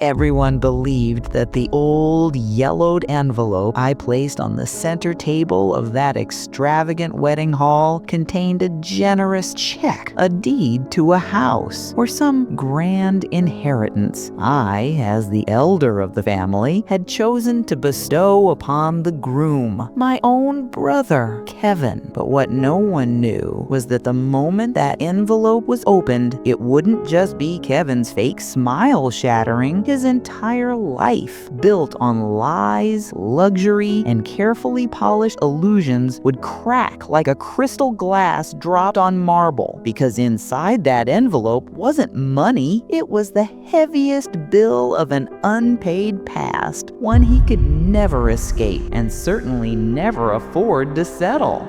Everyone believed that the old yellowed envelope I placed on the center table of that extravagant wedding hall contained a generous check, a deed to a house, or some grand inheritance I, as the elder of the family, had chosen to bestow upon the groom, my own brother, Kevin. But what no one knew was that the moment that envelope was opened, it wouldn't just be Kevin's fake smile shattering. His entire life, built on lies, luxury, and carefully polished illusions, would crack like a crystal glass dropped on marble, because inside that envelope wasn't money, it was the heaviest bill of an unpaid past, one he could never escape and certainly never afford to settle.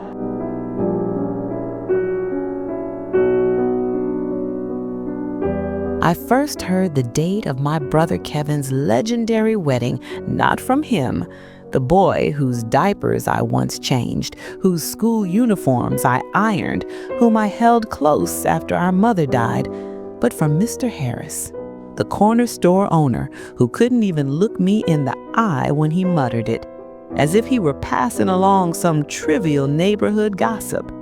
I first heard the date of my brother Kevin's legendary wedding not from him, the boy whose diapers I once changed, whose school uniforms I ironed, whom I held close after our mother died, but from Mr. Harris, the corner store owner who couldn't even look me in the eye when he muttered it, as if he were passing along some trivial neighborhood gossip.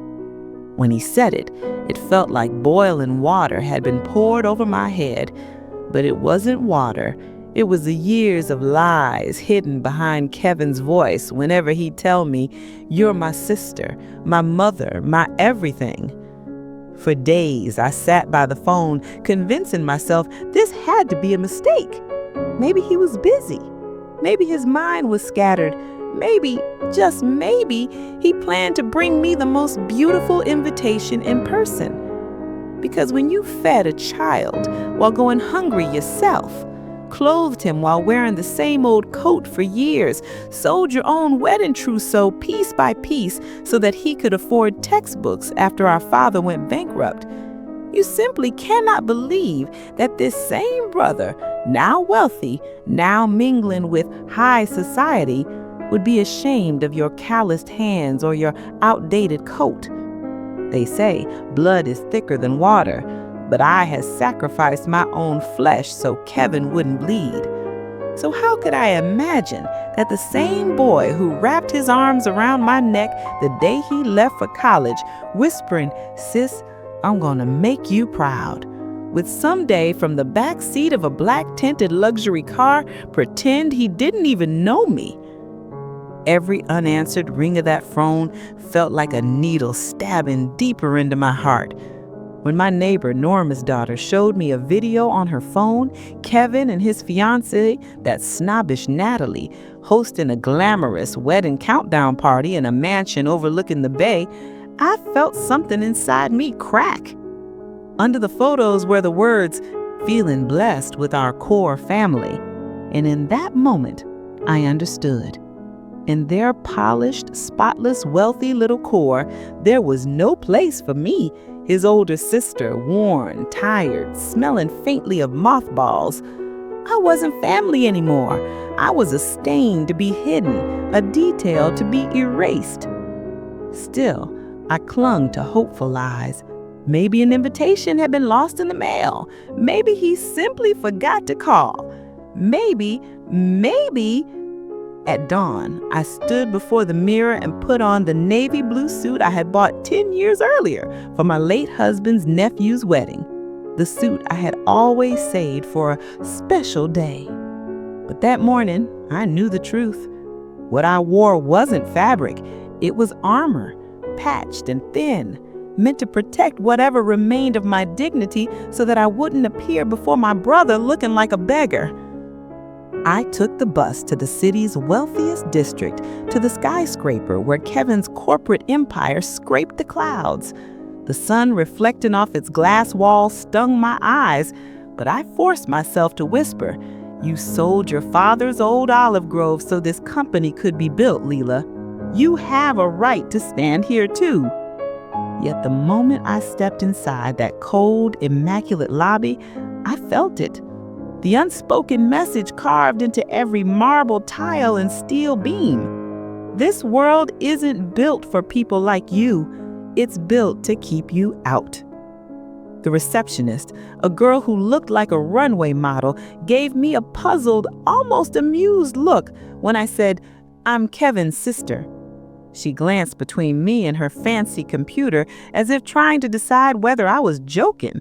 When he said it, it felt like boiling water had been poured over my head, but it wasn't water. It was the years of lies hidden behind Kevin's voice whenever he'd tell me, "You're my sister, my mother, my everything." For days, I sat by the phone, convincing myself this had to be a mistake. Maybe he was busy. Maybe his mind was scattered. Maybe, just maybe, he planned to bring me the most beautiful invitation in person. Because when you fed a child while going hungry yourself, clothed him while wearing the same old coat for years, sewed your own wedding trousseau piece by piece so that he could afford textbooks after our father went bankrupt, you simply cannot believe that this same brother, now wealthy, now mingling with high society, would be ashamed of your calloused hands or your outdated coat. They say blood is thicker than water, but I had sacrificed my own flesh so Kevin wouldn't bleed. So how could I imagine that the same boy who wrapped his arms around my neck the day he left for college, whispering, "Sis, I'm gonna make you proud," would someday from the back seat of a black-tinted luxury car pretend he didn't even know me? Every unanswered ring of that phone felt like a needle stabbing deeper into my heart. When my neighbor Norma's daughter showed me a video on her phone, Kevin and his fiancée, that snobbish Natalie, hosting a glamorous wedding countdown party in a mansion overlooking the bay, I felt something inside me crack. Under the photos were the words, "Feeling blessed with our core family." And in that moment, I understood. In their polished, spotless, wealthy little core, there was no place for me, his older sister, worn, tired, smelling faintly of mothballs. I wasn't family anymore. I was a stain to be hidden, a detail to be erased. Still, I clung to hopeful lies. Maybe an invitation had been lost in the mail. Maybe he simply forgot to call. Maybe. At dawn, I stood before the mirror and put on the navy blue suit I had bought 10 years earlier for my late husband's nephew's wedding, the suit I had always saved for a special day. But that morning, I knew the truth. What I wore wasn't fabric. It was armor, patched and thin, meant to protect whatever remained of my dignity so that I wouldn't appear before my brother looking like a beggar. I took the bus to the city's wealthiest district, to the skyscraper where Kevin's corporate empire scraped the clouds. The sun reflecting off its glass walls stung my eyes, but I forced myself to whisper, "You sold your father's old olive grove so this company could be built, Leyla. You have a right to stand here too." Yet the moment I stepped inside that cold, immaculate lobby, I felt it. The unspoken message carved into every marble tile and steel beam. This world isn't built for people like you. It's built to keep you out. The receptionist, a girl who looked like a runway model, gave me a puzzled, almost amused look when I said, "I'm Kevin's sister." She glanced between me and her fancy computer as if trying to decide whether I was joking.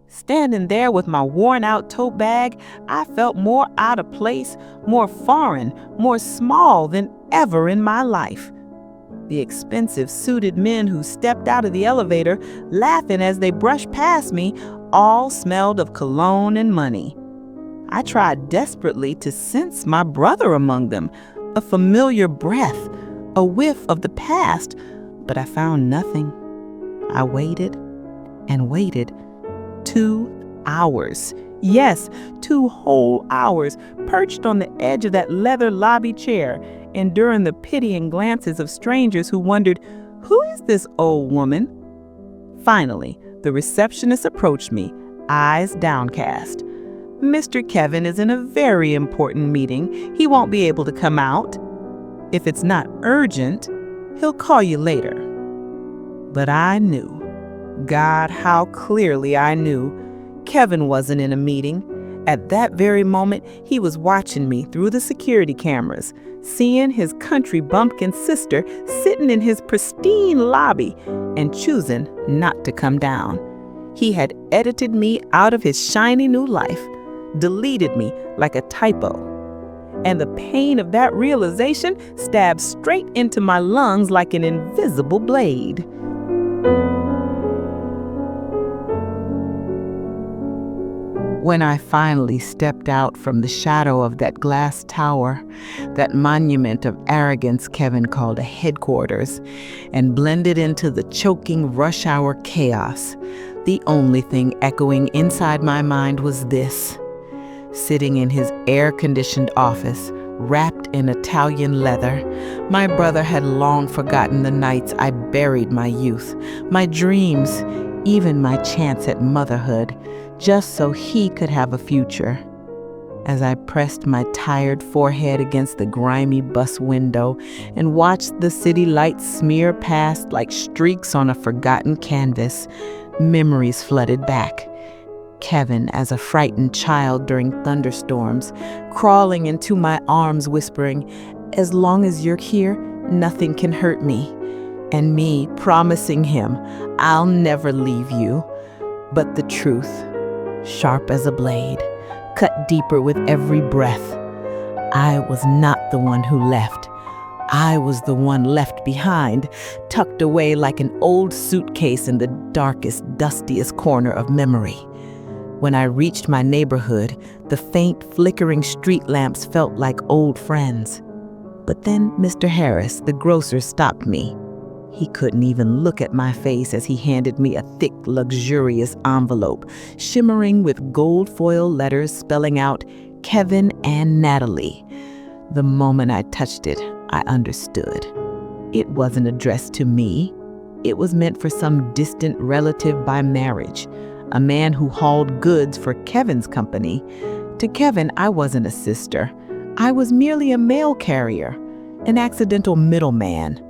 Standing there with my worn-out tote bag, I felt more out of place, more foreign, more small than ever in my life. The expensive suited men who stepped out of the elevator, laughing as they brushed past me, all smelled of cologne and money. I tried desperately to sense my brother among them, a familiar breath, a whiff of the past, but I found nothing. I waited and waited. 2 hours. Yes, 2 whole hours, perched on the edge of that leather lobby chair, enduring the pitying glances of strangers who wondered, "Who is this old woman?" Finally, the receptionist approached me, eyes downcast. "Mr. Kevin is in a very important meeting. He won't be able to come out. If it's not urgent, he'll call you later." But I knew. God, how clearly I knew. Kevin wasn't in a meeting. At that very moment, he was watching me through the security cameras, seeing his country bumpkin sister sitting in his pristine lobby and choosing not to come down. He had edited me out of his shiny new life, deleted me like a typo. And the pain of that realization stabbed straight into my lungs like an invisible blade. When I finally stepped out from the shadow of that glass tower, that monument of arrogance Kevin called a headquarters, and blended into the choking rush hour chaos, the only thing echoing inside my mind was this. Sitting in his air-conditioned office, wrapped in Italian leather, my brother had long forgotten the nights I buried my youth, my dreams, even my chance at motherhood, just so he could have a future. As I pressed my tired forehead against the grimy bus window and watched the city lights smear past like streaks on a forgotten canvas, memories flooded back. Kevin as a frightened child during thunderstorms, crawling into my arms whispering, "As long as you're here, nothing can hurt me." And me promising him, "I'll never leave you." But the truth, sharp as a blade, cut deeper with every breath. I was not the one who left. I was the one left behind, tucked away like an old suitcase in the darkest, dustiest corner of memory. When I reached my neighborhood, the faint, flickering street lamps felt like old friends. But then Mr. Harris, the grocer, stopped me. He couldn't even look at my face as he handed me a thick, luxurious envelope, shimmering with gold foil letters spelling out Kevin and Natalie. The moment I touched it, I understood. It wasn't addressed to me. It was meant for some distant relative by marriage, a man who hauled goods for Kevin's company. To Kevin, I wasn't a sister. I was merely a mail carrier, an accidental middleman.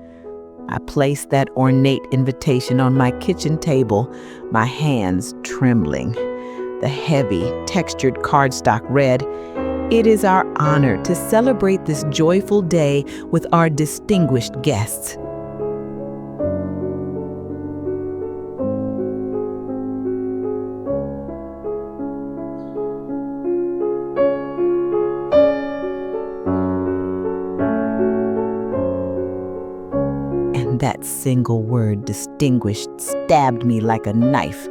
I placed that ornate invitation on my kitchen table, my hands trembling. The heavy, textured cardstock read, "It is our honor to celebrate this joyful day with our distinguished guests." That single word, distinguished, stabbed me like a knife.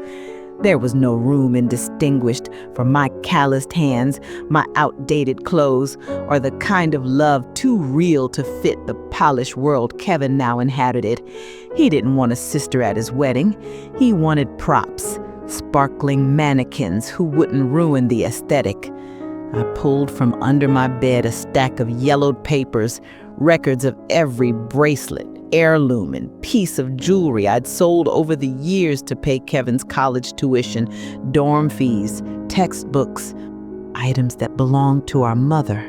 There was no room in distinguished for my calloused hands, my outdated clothes, or the kind of love too real to fit the polished world Kevin now inhabited. He didn't want a sister at his wedding. He wanted props, sparkling mannequins who wouldn't ruin the aesthetic. I pulled from under my bed a stack of yellowed papers, records of every bracelet, heirloom, and piece of jewelry I'd sold over the years to pay Kevin's college tuition, dorm fees, textbooks, items that belonged to our mother.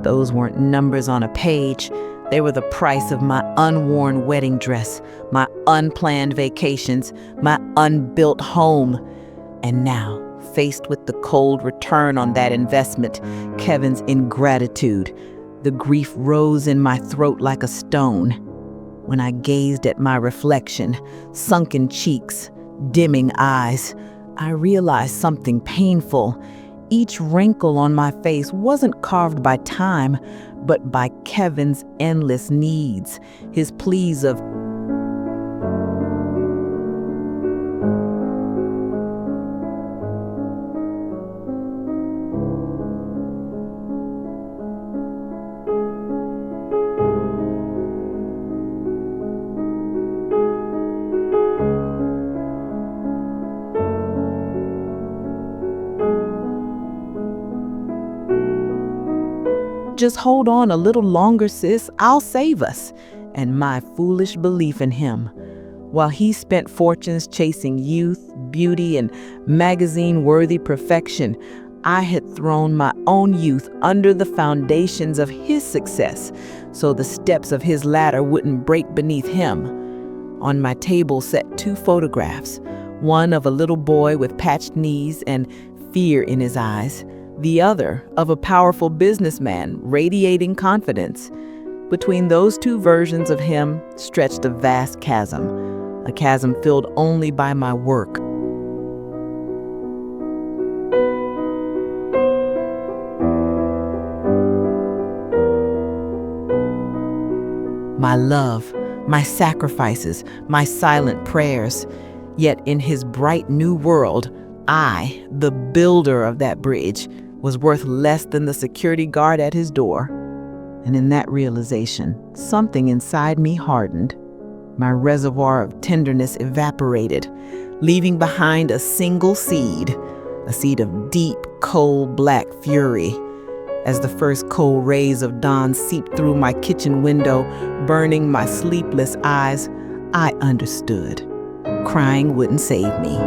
Those weren't numbers on a page. They were the price of my unworn wedding dress, my unplanned vacations, my unbuilt home. And now, faced with the cold return on that investment, Kevin's ingratitude, the grief rose in my throat like a stone. When I gazed at my reflection, sunken cheeks, dimming eyes, I realized something painful. Each wrinkle on my face wasn't carved by time, but by Kevin's endless needs, his pleas of "Just hold on a little longer, sis, I'll save us," and my foolish belief in him. While he spent fortunes chasing youth, beauty, and magazine-worthy perfection, I had thrown my own youth under the foundations of his success, so the steps of his ladder wouldn't break beneath him. On my table sat 2 photographs, one of a little boy with patched knees and fear in his eyes, the other of a powerful businessman radiating confidence. Between those 2 versions of him stretched a vast chasm, a chasm filled only by my work. My love, my sacrifices, my silent prayers. Yet in his bright new world, I, the builder of that bridge, was worth less than the security guard at his door. And in that realization, something inside me hardened. My reservoir of tenderness evaporated, leaving behind a single seed, a seed of deep, cold black fury. As the first cold rays of dawn seeped through my kitchen window, burning my sleepless eyes, I understood. Crying wouldn't save me.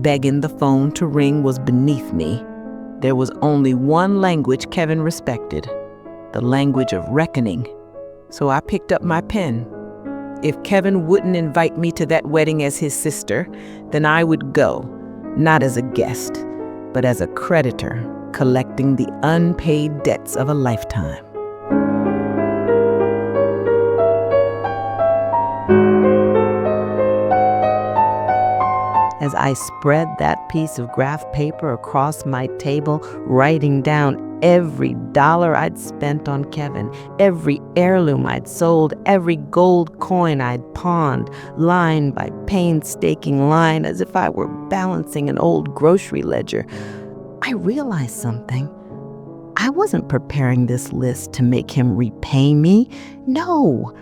Begging the phone to ring was beneath me. There was only one language Kevin respected, the language of reckoning. So I picked up my pen. If Kevin wouldn't invite me to that wedding as his sister, then I would go, not as a guest, but as a creditor, collecting the unpaid debts of a lifetime. As I spread that piece of graph paper across my table, writing down every dollar I'd spent on Kevin, every heirloom I'd sold, every gold coin I'd pawned, line by painstaking line, as if I were balancing an old grocery ledger, I realized something. I wasn't preparing this list to make him repay me. No,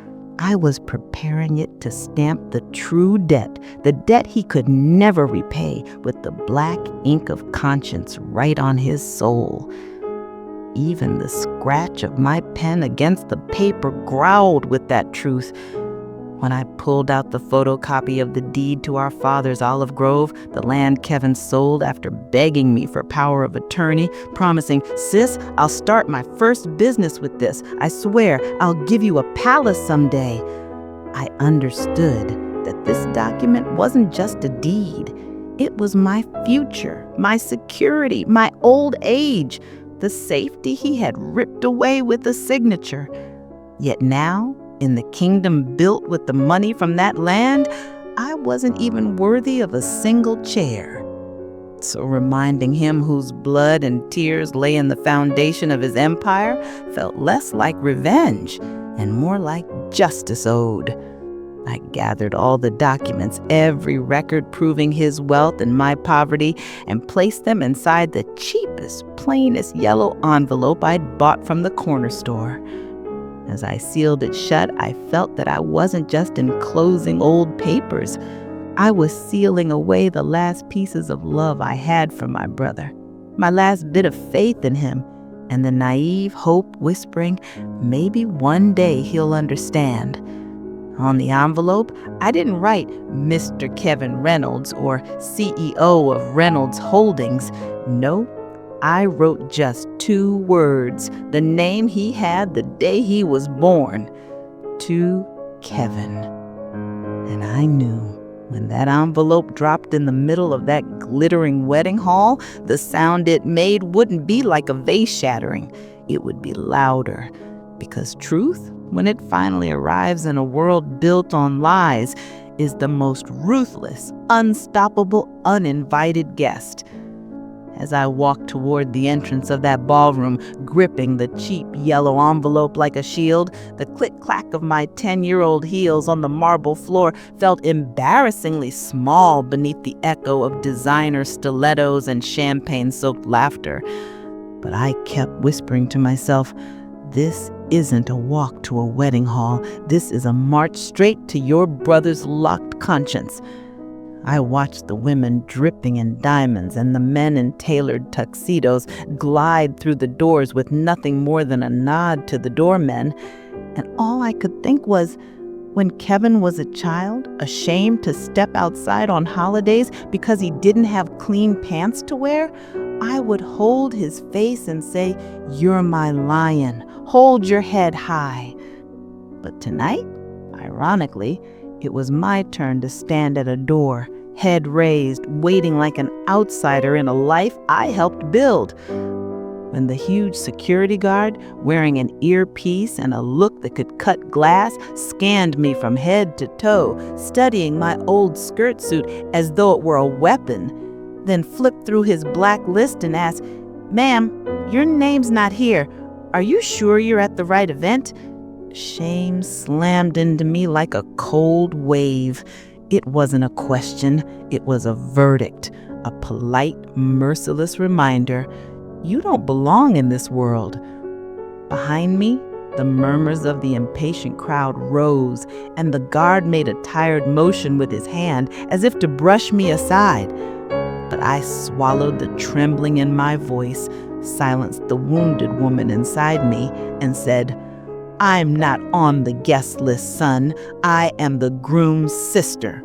I was preparing it to stamp the true debt, the debt he could never repay, with the black ink of conscience right on his soul. Even the scratch of my pen against the paper growled with that truth. When I pulled out the photocopy of the deed to our father's olive grove, the land Kevin sold after begging me for power of attorney, promising, "Sis, I'll start my first business with this. I swear I'll give you a palace someday," I understood that this document wasn't just a deed. It was my future, my security, my old age, the safety he had ripped away with a signature. Yet now, in the kingdom built with the money from that land, I wasn't even worthy of a single chair. So reminding him whose blood and tears lay in the foundation of his empire felt less like revenge and more like justice owed. I gathered all the documents, every record proving his wealth and my poverty, and placed them inside the cheapest, plainest yellow envelope I'd bought from the corner store. As I sealed it shut, I felt that I wasn't just enclosing old papers. I was sealing away the last pieces of love I had for my brother, my last bit of faith in him, and the naive hope whispering, maybe one day he'll understand. On the envelope, I didn't write Mr. Kevin Reynolds or CEO of Reynolds Holdings. No, I wrote just 2 words, the name he had the day he was born. To Kevin. And I knew when that envelope dropped in the middle of that glittering wedding hall, the sound it made wouldn't be like a vase shattering. It would be louder. Because truth, when it finally arrives in a world built on lies, is the most ruthless, unstoppable, uninvited guest. As I walked toward the entrance of that ballroom, gripping the cheap yellow envelope like a shield, the click-clack of my 10-year-old heels on the marble floor felt embarrassingly small beneath the echo of designer stilettos and champagne-soaked laughter. But I kept whispering to myself, this isn't a walk to a wedding hall. This is a march straight to your brother's locked conscience. I watched the women dripping in diamonds and the men in tailored tuxedos glide through the doors with nothing more than a nod to the doormen. And all I could think was, when Kevin was a child, ashamed to step outside on holidays because he didn't have clean pants to wear, I would hold his face and say, "You're my lion. Hold your head high." But tonight, ironically, it was my turn to stand at a door, head raised, waiting like an outsider in a life I helped build. When the huge security guard, wearing an earpiece and a look that could cut glass, scanned me from head to toe, studying my old skirt suit as though it were a weapon, then flipped through his black list and asked, "Ma'am, your name's not here. Are you sure you're at the right event?" Shame slammed into me like a cold wave. It wasn't a question, it was a verdict, a polite, merciless reminder. You don't belong in this world. Behind me, the murmurs of the impatient crowd rose, and the guard made a tired motion with his hand as if to brush me aside. But I swallowed the trembling in my voice, silenced the wounded woman inside me, and said, "I'm not on the guest list, son. I am the groom's sister."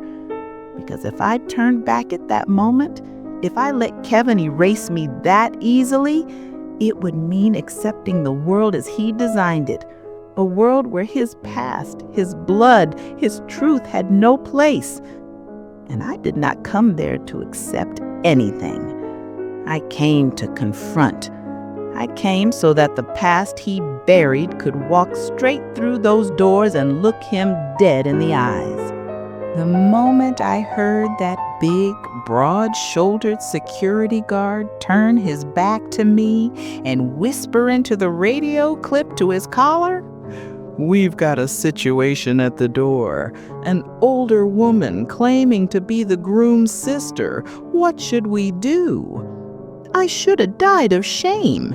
Because if I turned back at that moment, if I let Kevin erase me that easily, it would mean accepting the world as he designed it, a world where his past, his blood, his truth had no place. And I did not come there to accept anything. I came to confront. I came so that the past he buried could walk straight through those doors and look him dead in the eyes. The moment I heard that big, broad-shouldered security guard turn his back to me and whisper into the radio clip to his collar, "We've got a situation at the door. An older woman claiming to be the groom's sister. What should we do?" I should have died of shame.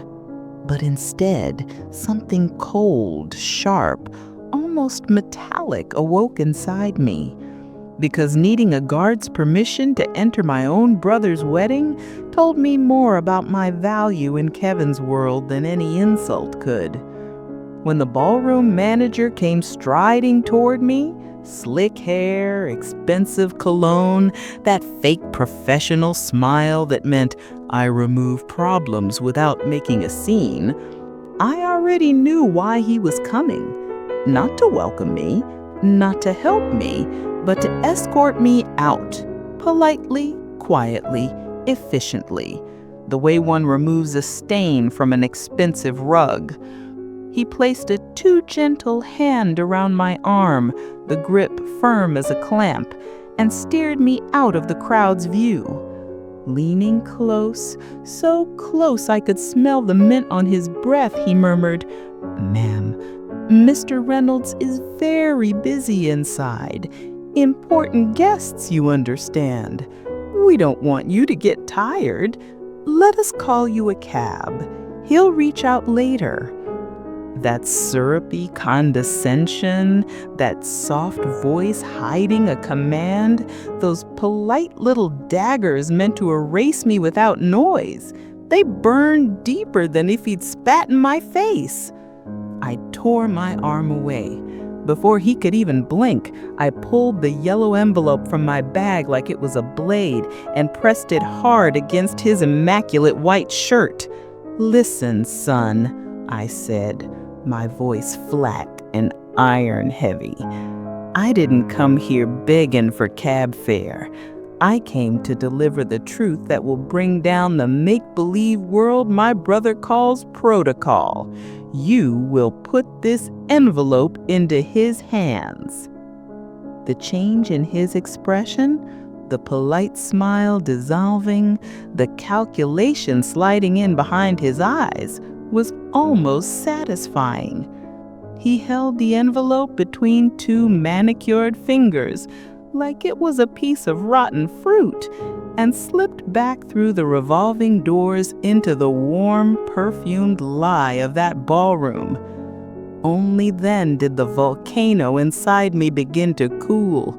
But instead, something cold, sharp, almost metallic awoke inside me. Because needing a guard's permission to enter my own brother's wedding told me more about my value in Kevin's world than any insult could. When the ballroom manager came striding toward me, slick hair, expensive cologne, that fake professional smile that meant I remove problems without making a scene, I already knew why he was coming. Not to welcome me, not to help me, but to escort me out, politely, quietly, efficiently, the way one removes a stain from an expensive rug. He placed a too gentle hand around my arm, the grip firm as a clamp, and steered me out of the crowd's view. Leaning close, so close I could smell the mint on his breath, he murmured, "Ma'am, Mr. Reynolds is very busy inside. Important guests, you understand. We don't want you to get tired. Let us call you a cab. He'll reach out later." That syrupy condescension, that soft voice hiding a command, those polite little daggers meant to erase me without noise. They burned deeper than if he'd spat in my face. I tore my arm away, Before he could even blink, I pulled the yellow envelope from my bag like it was a blade and pressed it hard against his immaculate white shirt. "Listen, son," I said, my voice flat and iron heavy. "I didn't come here begging for cab fare. I came to deliver the truth that will bring down the make-believe world my brother calls protocol. You will put this envelope into his hands." The change in his expression, the polite smile dissolving, the calculation sliding in behind his eyes, was almost satisfying. He held the envelope between two manicured fingers, like it was a piece of rotten fruit, and slipped back through the revolving doors into the warm, perfumed lie of that ballroom. Only then did the volcano inside me begin to cool,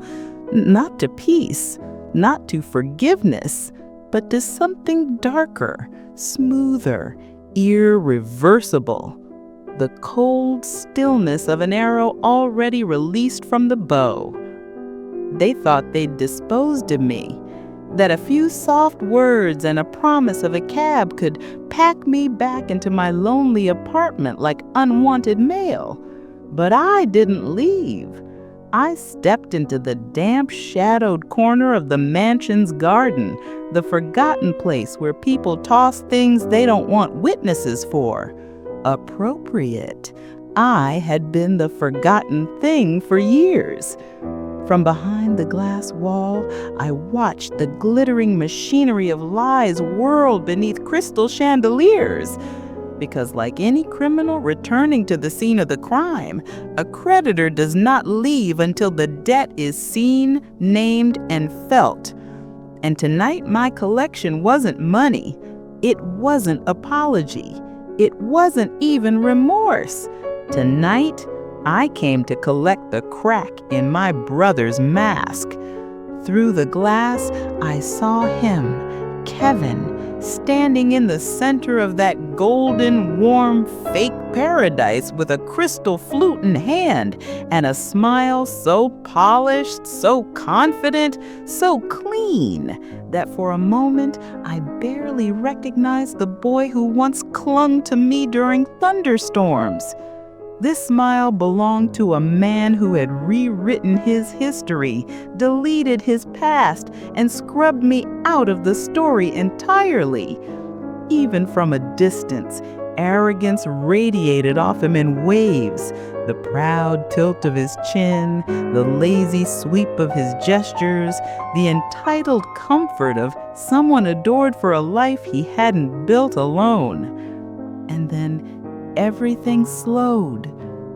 not to peace, not to forgiveness, but to something darker, smoother, irreversible. The cold stillness of an arrow already released from the bow. They thought they'd disposed of me, that a few soft words and a promise of a cab could pack me back into my lonely apartment like unwanted mail. But I didn't leave. I stepped into the damp, shadowed corner of the mansion's garden, the forgotten place where people toss things they don't want witnesses for. Appropriate. I had been the forgotten thing for years. From behind the glass wall, I watched the glittering machinery of lies whirl beneath crystal chandeliers. Because like any criminal returning to the scene of the crime, a creditor does not leave until the debt is seen, named, and felt. And tonight my collection wasn't money. It wasn't apology. It wasn't even remorse. Tonight, I came to collect the crack in my brother's mask. Through the glass, I saw him, Kevin, standing in the center of that golden, warm, fake paradise with a crystal flute in hand and a smile so polished, so confident, so clean that for a moment I barely recognized the boy who once clung to me during thunderstorms. This smile belonged to a man who had rewritten his history, deleted his past, and scrubbed me out of the story entirely. Even from a distance, arrogance radiated off him in waves. The proud tilt of his chin, the lazy sweep of his gestures, the entitled comfort of someone adored for a life he hadn't built alone. And then everything slowed.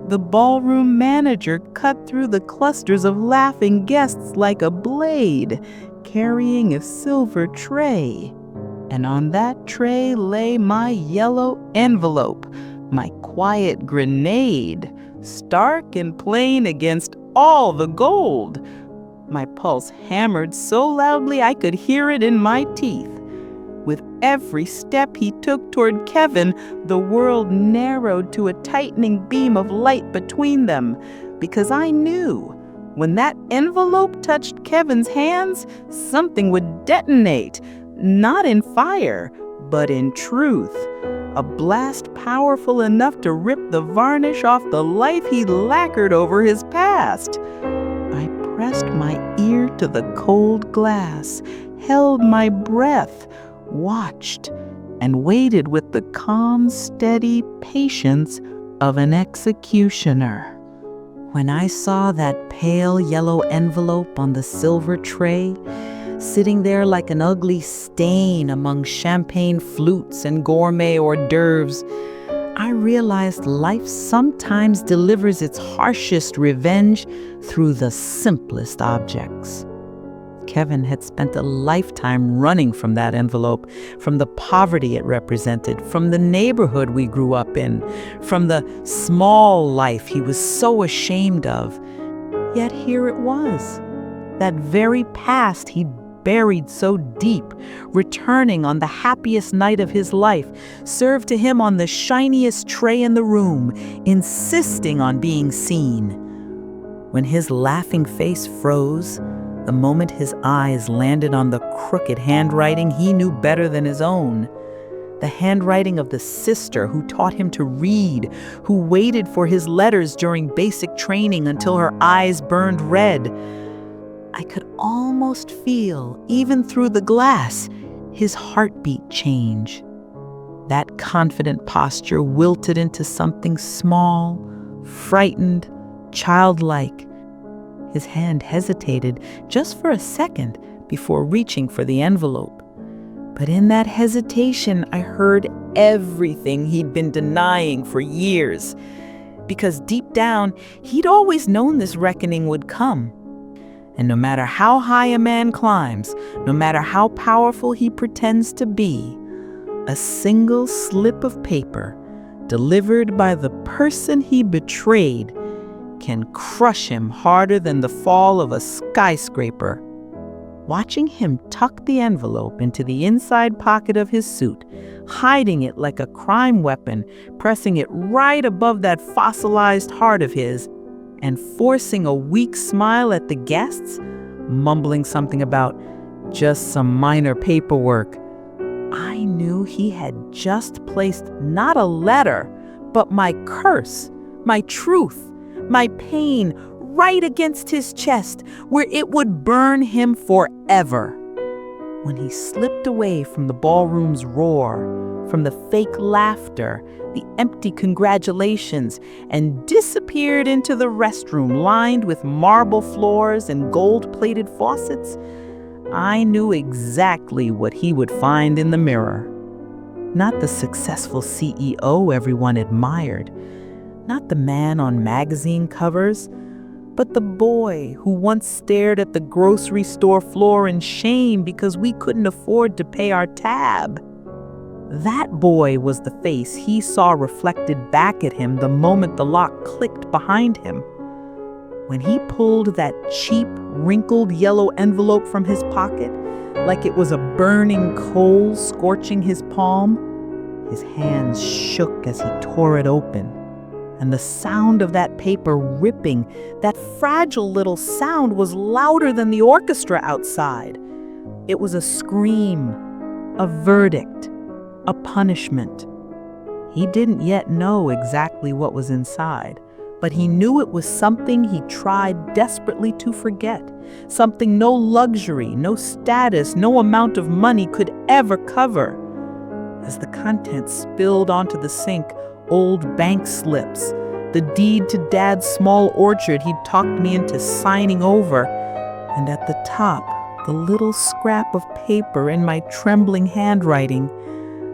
The ballroom manager cut through the clusters of laughing guests like a blade, carrying a silver tray. And on that tray lay my yellow envelope, my quiet grenade, stark and plain against all the gold. My pulse hammered so loudly I could hear it in my teeth. With every step he took toward Kevin, the world narrowed to a tightening beam of light between them, because I knew when that envelope touched Kevin's hands, something would detonate, not in fire, but in truth. A blast powerful enough to rip the varnish off the life he lacquered over his past. I pressed my ear to the cold glass, held my breath, watched, and waited with the calm, steady patience of an executioner. When I saw that pale yellow envelope on the silver tray, sitting there like an ugly stain among champagne flutes and gourmet hors d'oeuvres, I realized life sometimes delivers its harshest revenge through the simplest objects. Kevin had spent a lifetime running from that envelope, from the poverty it represented, from the neighborhood we grew up in, from the small life he was so ashamed of. Yet here it was, that very past he buried so deep, returning on the happiest night of his life, served to him on the shiniest tray in the room, insisting on being seen. When his laughing face froze, the moment his eyes landed on the crooked handwriting he knew better than his own, the handwriting of the sister who taught him to read, who waited for his letters during basic training until her eyes burned red, I could almost feel, even through the glass, his heartbeat change. That confident posture wilted into something small, frightened, childlike. His hand hesitated just for a second before reaching for the envelope. But in that hesitation, I heard everything he'd been denying for years. Because deep down, he'd always known this reckoning would come. And no matter how high a man climbs, no matter how powerful he pretends to be, a single slip of paper delivered by the person he betrayed can crush him harder than the fall of a skyscraper. Watching him tuck the envelope into the inside pocket of his suit, hiding it like a crime weapon, pressing it right above that fossilized heart of his, and forcing a weak smile at the guests, mumbling something about just some minor paperwork, I knew he had just placed not a letter, but my curse, my truth, my pain right against his chest, where it would burn him forever. When he slipped away from the ballroom's roar, from the fake laughter, the empty congratulations, and disappeared into the restroom lined with marble floors and gold-plated faucets, I knew exactly what he would find in the mirror. Not the successful CEO everyone admired, not the man on magazine covers, but the boy who once stared at the grocery store floor in shame because we couldn't afford to pay our tab. That boy was the face he saw reflected back at him the moment the lock clicked behind him. When he pulled that cheap, wrinkled yellow envelope from his pocket, like it was a burning coal scorching his palm, his hands shook as he tore it open. And the sound of that paper ripping, that fragile little sound, was louder than the orchestra outside. It was a scream, a verdict, a punishment. He didn't yet know exactly what was inside, but he knew it was something he tried desperately to forget, something no luxury, no status, no amount of money could ever cover. As the contents spilled onto the sink, old bank slips, the deed to Dad's small orchard he'd talked me into signing over, and at the top, the little scrap of paper in my trembling handwriting,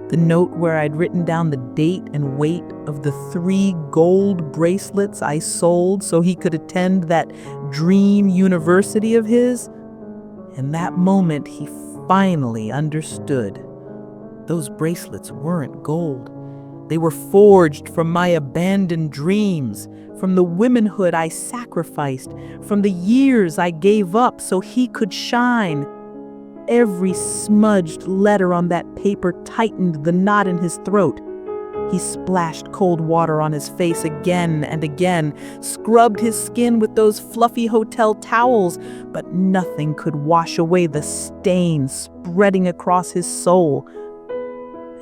the note where I'd written down the date and weight of the 3 gold bracelets I sold so he could attend that dream university of his. In that moment, he finally understood. Those bracelets weren't gold. They were forged from my abandoned dreams, from the womanhood I sacrificed, from the years I gave up so he could shine. Every smudged letter on that paper tightened the knot in his throat. He splashed cold water on his face again and again, scrubbed his skin with those fluffy hotel towels, but nothing could wash away the stain spreading across his soul.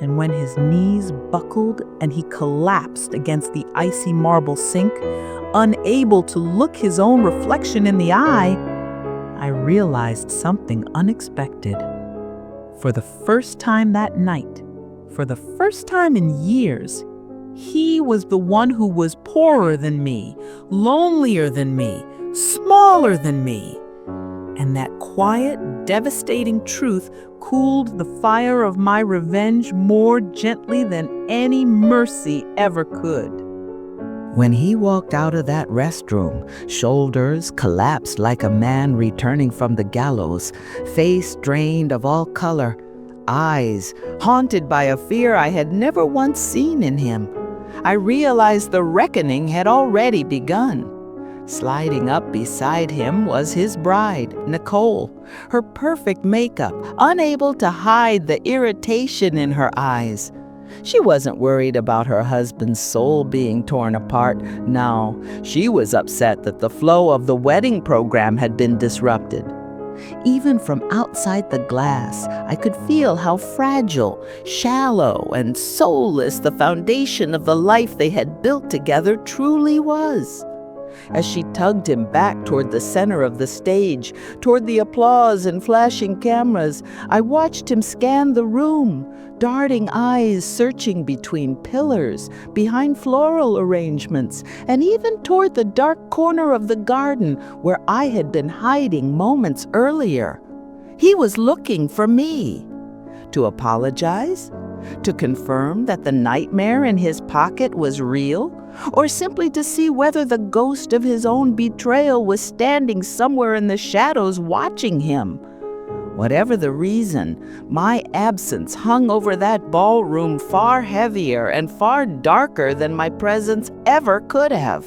And when his knees buckled and he collapsed against the icy marble sink, unable to look his own reflection in the eye, I realized something unexpected. For the first time that night, for the first time in years, he was the one who was poorer than me, lonelier than me, smaller than me. And that quiet, devastating truth cooled the fire of my revenge more gently than any mercy ever could. When he walked out of that restroom, shoulders collapsed like a man returning from the gallows, face drained of all color, eyes haunted by a fear I had never once seen in him, I realized the reckoning had already begun. Sliding up beside him was his bride, Nicole, her perfect makeup, unable to hide the irritation in her eyes. She wasn't worried about her husband's soul being torn apart. No, she was upset that the flow of the wedding program had been disrupted. Even from outside the glass, I could feel how fragile, shallow, and soulless the foundation of the life they had built together truly was. As she tugged him back toward the center of the stage, toward the applause and flashing cameras, I watched him scan the room, darting eyes searching between pillars, behind floral arrangements, and even toward the dark corner of the garden where I had been hiding moments earlier. He was looking for me. To apologize? To confirm that the nightmare in his pocket was real? Or simply to see whether the ghost of his own betrayal was standing somewhere in the shadows watching him? Whatever the reason, my absence hung over that ballroom far heavier and far darker than my presence ever could have.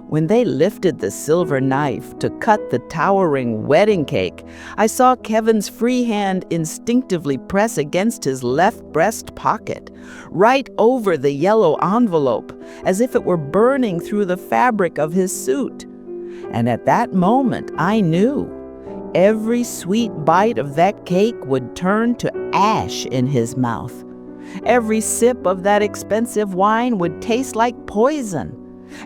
When they lifted the silver knife to cut the towering wedding cake, I saw Kevin's free hand instinctively press against his left breast pocket, right over the yellow envelope, as if it were burning through the fabric of his suit. And at that moment, I knew every sweet bite of that cake would turn to ash in his mouth. Every sip of that expensive wine would taste like poison.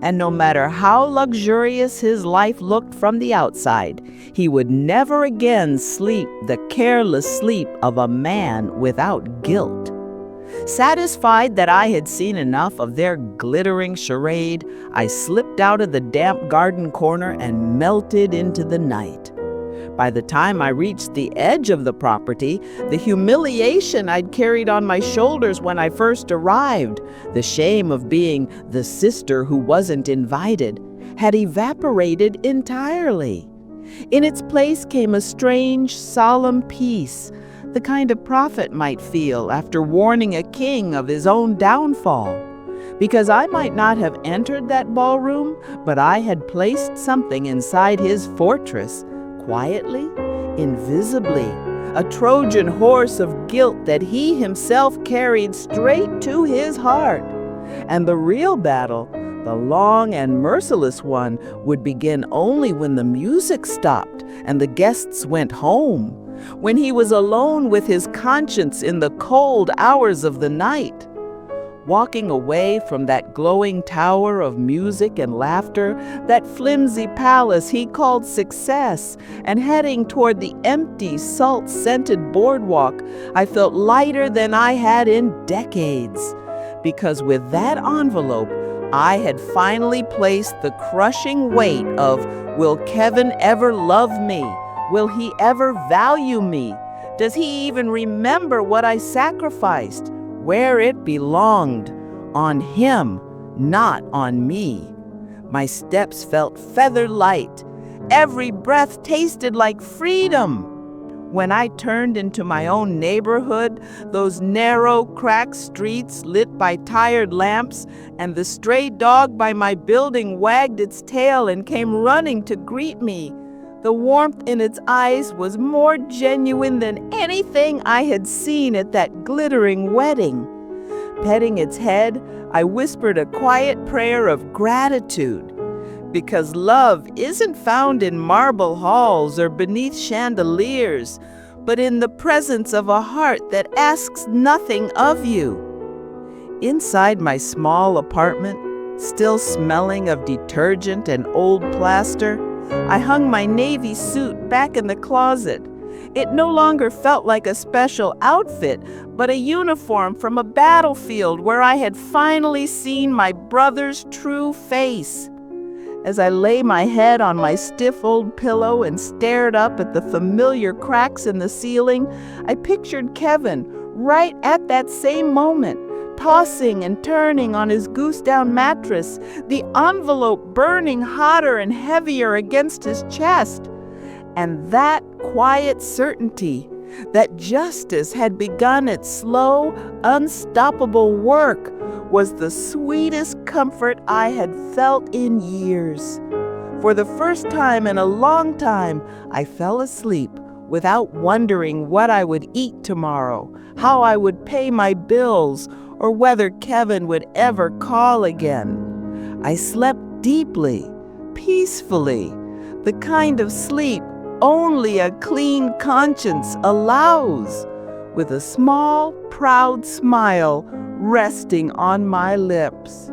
And no matter how luxurious his life looked from the outside, he would never again sleep the careless sleep of a man without guilt. Satisfied that I had seen enough of their glittering charade, I slipped out of the damp garden corner and melted into the night. By the time I reached the edge of the property, the humiliation I'd carried on my shoulders when I first arrived, the shame of being the sister who wasn't invited, had evaporated entirely. In its place came a strange, solemn peace, the kind a prophet might feel after warning a king of his own downfall. Because I might not have entered that ballroom, but I had placed something inside his fortress, quietly, invisibly, a Trojan horse of guilt that he himself carried straight to his heart. And the real battle, the long and merciless one, would begin only when the music stopped and the guests went home, when he was alone with his conscience in the cold hours of the night. Walking away from that glowing tower of music and laughter, that flimsy palace he called success, and heading toward the empty, salt-scented boardwalk, I felt lighter than I had in decades. Because with that envelope, I had finally placed the crushing weight of, will Kevin ever love me? Will he ever value me? Does he even remember what I sacrificed? Where it belonged, on him, not on me. My steps felt feather light. Every breath tasted like freedom. When I turned into my own neighborhood, those narrow, cracked streets lit by tired lamps, and the stray dog by my building wagged its tail and came running to greet me, the warmth in its eyes was more genuine than anything I had seen at that glittering wedding. Petting its head, I whispered a quiet prayer of gratitude, because love isn't found in marble halls or beneath chandeliers, but in the presence of a heart that asks nothing of you. Inside my small apartment, still smelling of detergent and old plaster, I hung my navy suit back in the closet. It no longer felt like a special outfit, but a uniform from a battlefield where I had finally seen my brother's true face. As I lay my head on my stiff old pillow and stared up at the familiar cracks in the ceiling, I pictured Kevin right at that same moment, tossing and turning on his goose-down mattress, the envelope burning hotter and heavier against his chest. And that quiet certainty that justice had begun its slow, unstoppable work was the sweetest comfort I had felt in years. For the first time in a long time, I fell asleep without wondering what I would eat tomorrow, how I would pay my bills, or whether Kevin would ever call again. I slept deeply, peacefully, the kind of sleep only a clean conscience allows, with a small, proud smile resting on my lips.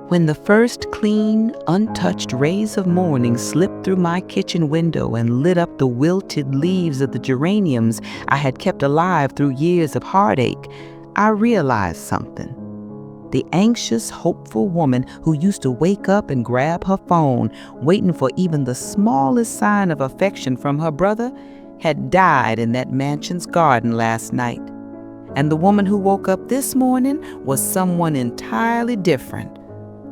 When the first clean, untouched rays of morning slipped through my kitchen window and lit up the wilted leaves of the geraniums I had kept alive through years of heartache, I realized something. The anxious, hopeful woman who used to wake up and grab her phone, waiting for even the smallest sign of affection from her brother, had died in that mansion's garden last night. And the woman who woke up this morning was someone entirely different.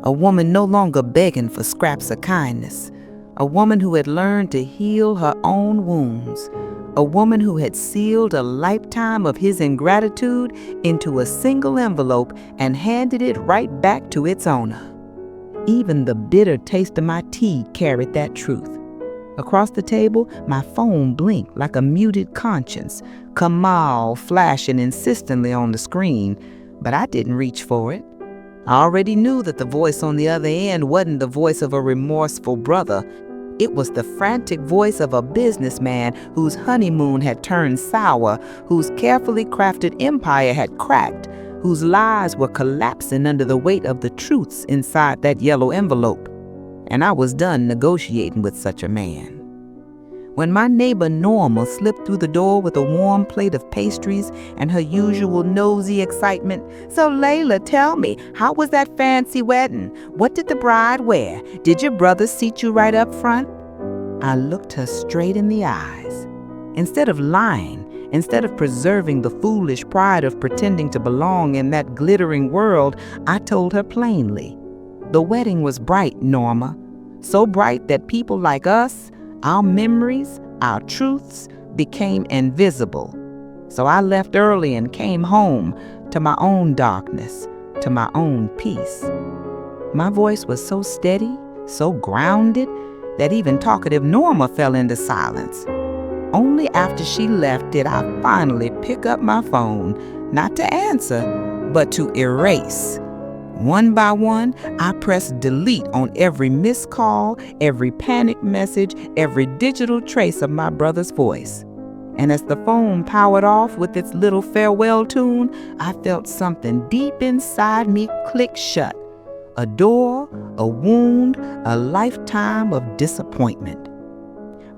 A woman no longer begging for scraps of kindness. A woman who had learned to heal her own wounds. A woman who had sealed a lifetime of his ingratitude into a single envelope and handed it right back to its owner. Even the bitter taste of my tea carried that truth. Across the table, my phone blinked like a muted conscience, Kamal flashing insistently on the screen, but I didn't reach for it. I already knew that the voice on the other end wasn't the voice of a remorseful brother. It was the frantic voice of a businessman whose honeymoon had turned sour, whose carefully crafted empire had cracked, whose lies were collapsing under the weight of the truths inside that yellow envelope. And I was done negotiating with such a man. When my neighbor Norma slipped through the door with a warm plate of pastries and her usual nosy excitement, "So Leyla, tell me, how was that fancy wedding? What did the bride wear? Did your brother seat you right up front?" I looked her straight in the eyes. Instead of lying, instead of preserving the foolish pride of pretending to belong in that glittering world, I told her plainly, "The wedding was bright, Norma. So bright that people like us, our memories, our truths, became invisible. So I left early and came home to my own darkness, to my own peace." My voice was so steady, so grounded, that even talkative Norma fell into silence. Only after she left did I finally pick up my phone, not to answer, but to erase. One by one, I pressed delete on every missed call, every panic message, every digital trace of my brother's voice. And as the phone powered off with its little farewell tune, I felt something deep inside me click shut. A door, a wound, a lifetime of disappointment.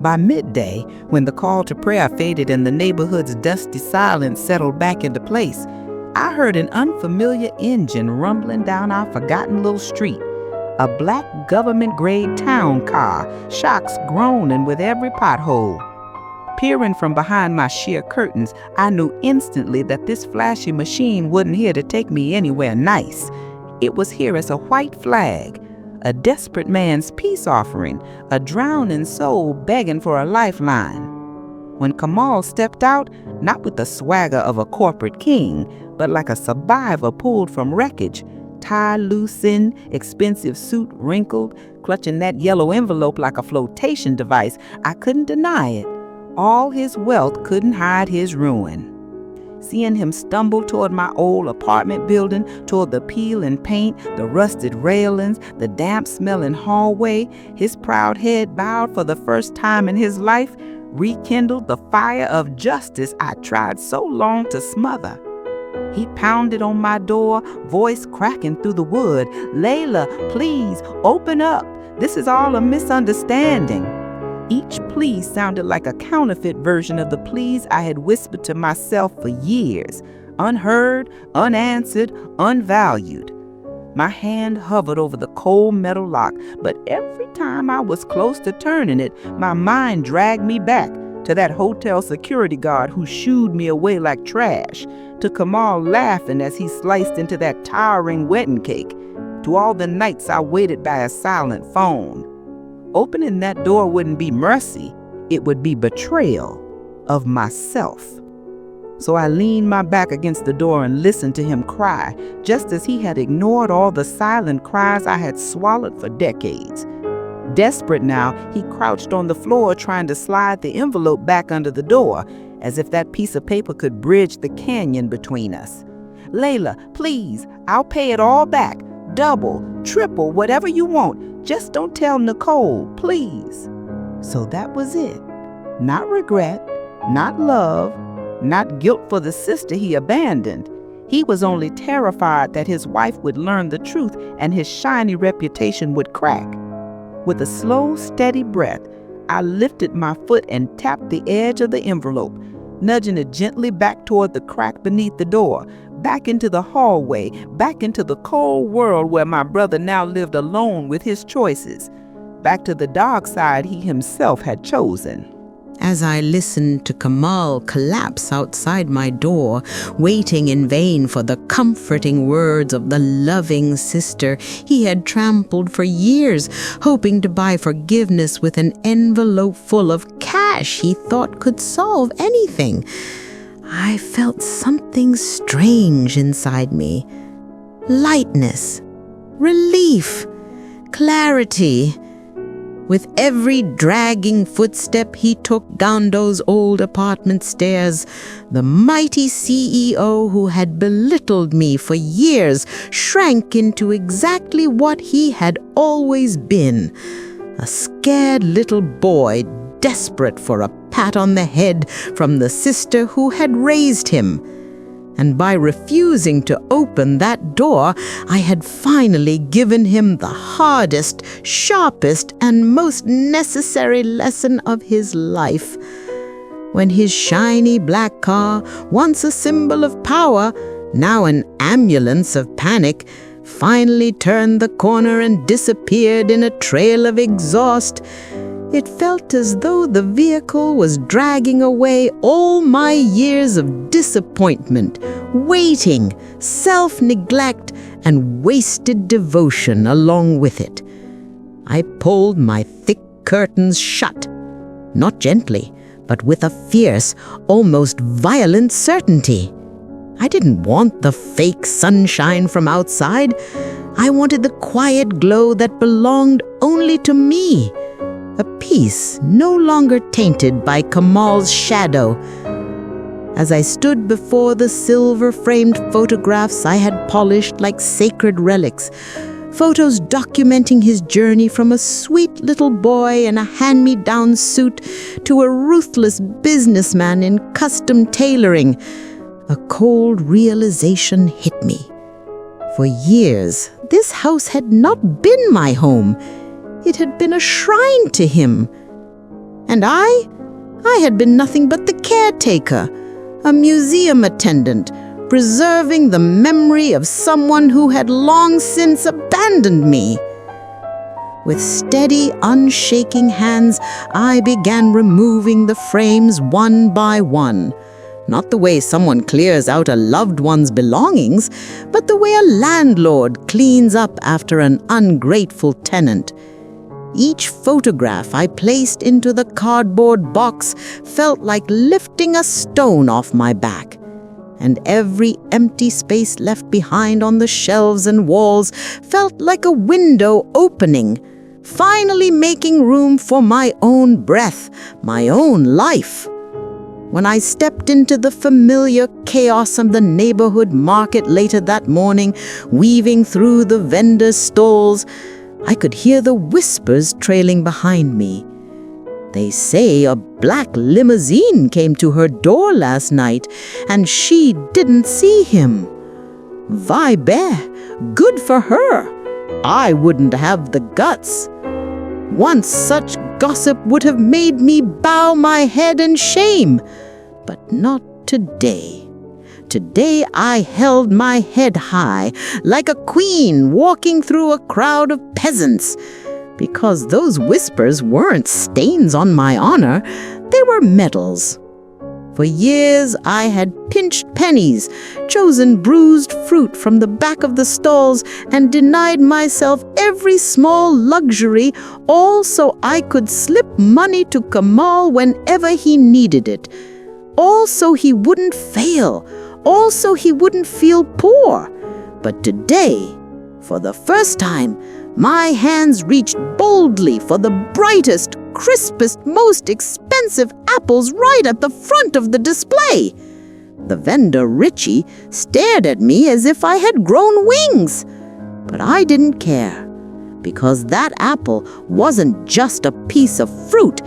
By midday, when the call to prayer faded and the neighborhood's dusty silence settled back into place, I heard an unfamiliar engine rumbling down our forgotten little street. A black government-grade town car, shocks groaning with every pothole. Peering from behind my sheer curtains, I knew instantly that this flashy machine wasn't here to take me anywhere nice. It was here as a white flag, a desperate man's peace offering, a drowning soul begging for a lifeline. When Kamal stepped out, not with the swagger of a corporate king, but like a survivor pulled from wreckage, tie loose in, expensive suit wrinkled, clutching that yellow envelope like a flotation device, I couldn't deny it. All his wealth couldn't hide his ruin. Seeing him stumble toward my old apartment building, toward the peel and paint, the rusted railings, the damp-smelling hallway, his proud head bowed for the first time in his life, rekindled the fire of justice I tried so long to smother. He pounded on my door, voice cracking through the wood. "Leyla, please, open up. This is all a misunderstanding." Each plea sounded like a counterfeit version of the pleas I had whispered to myself for years, unheard, unanswered, unvalued. My hand hovered over the cold metal lock, but every time I was close to turning it, my mind dragged me back to that hotel security guard who shooed me away like trash, to Kamal laughing as he sliced into that towering wedding cake, to all the nights I waited by a silent phone. Opening that door wouldn't be mercy, it would be betrayal of myself. So I leaned my back against the door and listened to him cry, just as he had ignored all the silent cries I had swallowed for decades. Desperate now, he crouched on the floor trying to slide the envelope back under the door, as if that piece of paper could bridge the canyon between us. "Leyla, please, I'll pay it all back. Double, triple, whatever you want. Just don't tell Nicole, please." So that was it. Not regret, not love, not guilt for the sister he abandoned. He was only terrified that his wife would learn the truth and his shiny reputation would crack. With a slow, steady breath, I lifted my foot and tapped the edge of the envelope, nudging it gently back toward the crack beneath the door, back into the hallway, back into the cold world where my brother now lived alone with his choices, back to the dark side he himself had chosen. As I listened to Kamal collapse outside my door, waiting in vain for the comforting words of the loving sister he had trampled for years, hoping to buy forgiveness with an envelope full of cash he thought could solve anything, I felt something strange inside me. Lightness, relief, clarity. With every dragging footstep he took down those old apartment stairs, the mighty CEO who had belittled me for years shrank into exactly what he had always been, a scared little boy desperate for a pat on the head from the sister who had raised him. And by refusing to open that door, I had finally given him the hardest, sharpest, and most necessary lesson of his life. When his shiny black car, once a symbol of power, now an ambulance of panic, finally turned the corner and disappeared in a trail of exhaust, it felt as though the vehicle was dragging away all my years of disappointment, waiting, self-neglect, and wasted devotion along with it. I pulled my thick curtains shut, not gently, but with a fierce, almost violent certainty. I didn't want the fake sunshine from outside. I wanted the quiet glow that belonged only to me. A peace no longer tainted by Kamal's shadow. As I stood before the silver-framed photographs I had polished like sacred relics, photos documenting his journey from a sweet little boy in a hand-me-down suit to a ruthless businessman in custom tailoring, a cold realization hit me. For years, this house had not been my home. It had been a shrine to him. And I had been nothing but the caretaker, a museum attendant, preserving the memory of someone who had long since abandoned me. With steady, unshaking hands, I began removing the frames one by one. Not the way someone clears out a loved one's belongings, but the way a landlord cleans up after an ungrateful tenant. Each photograph I placed into the cardboard box felt like lifting a stone off my back. And every empty space left behind on the shelves and walls felt like a window opening, finally making room for my own breath, my own life. When I stepped into the familiar chaos of the neighborhood market later that morning, weaving through the vendors' stalls, I could hear the whispers trailing behind me. They say a black limousine came to her door last night, and she didn't see him. Vibe, good for her. I wouldn't have the guts. Once such gossip would have made me bow my head in shame, but not today. Today I held my head high, like a queen walking through a crowd of peasants, because those whispers weren't stains on my honor, they were medals. For years I had pinched pennies, chosen bruised fruit from the back of the stalls, and denied myself every small luxury, all so I could slip money to Kamal whenever he needed it, all so he wouldn't fail, all so he wouldn't feel poor. But today, for the first time, My hands reached boldly for the brightest, crispest, most expensive apples right at the front of the display. The vendor, Richie, stared at me as if I had grown wings. But I didn't care, because that apple wasn't just a piece of fruit.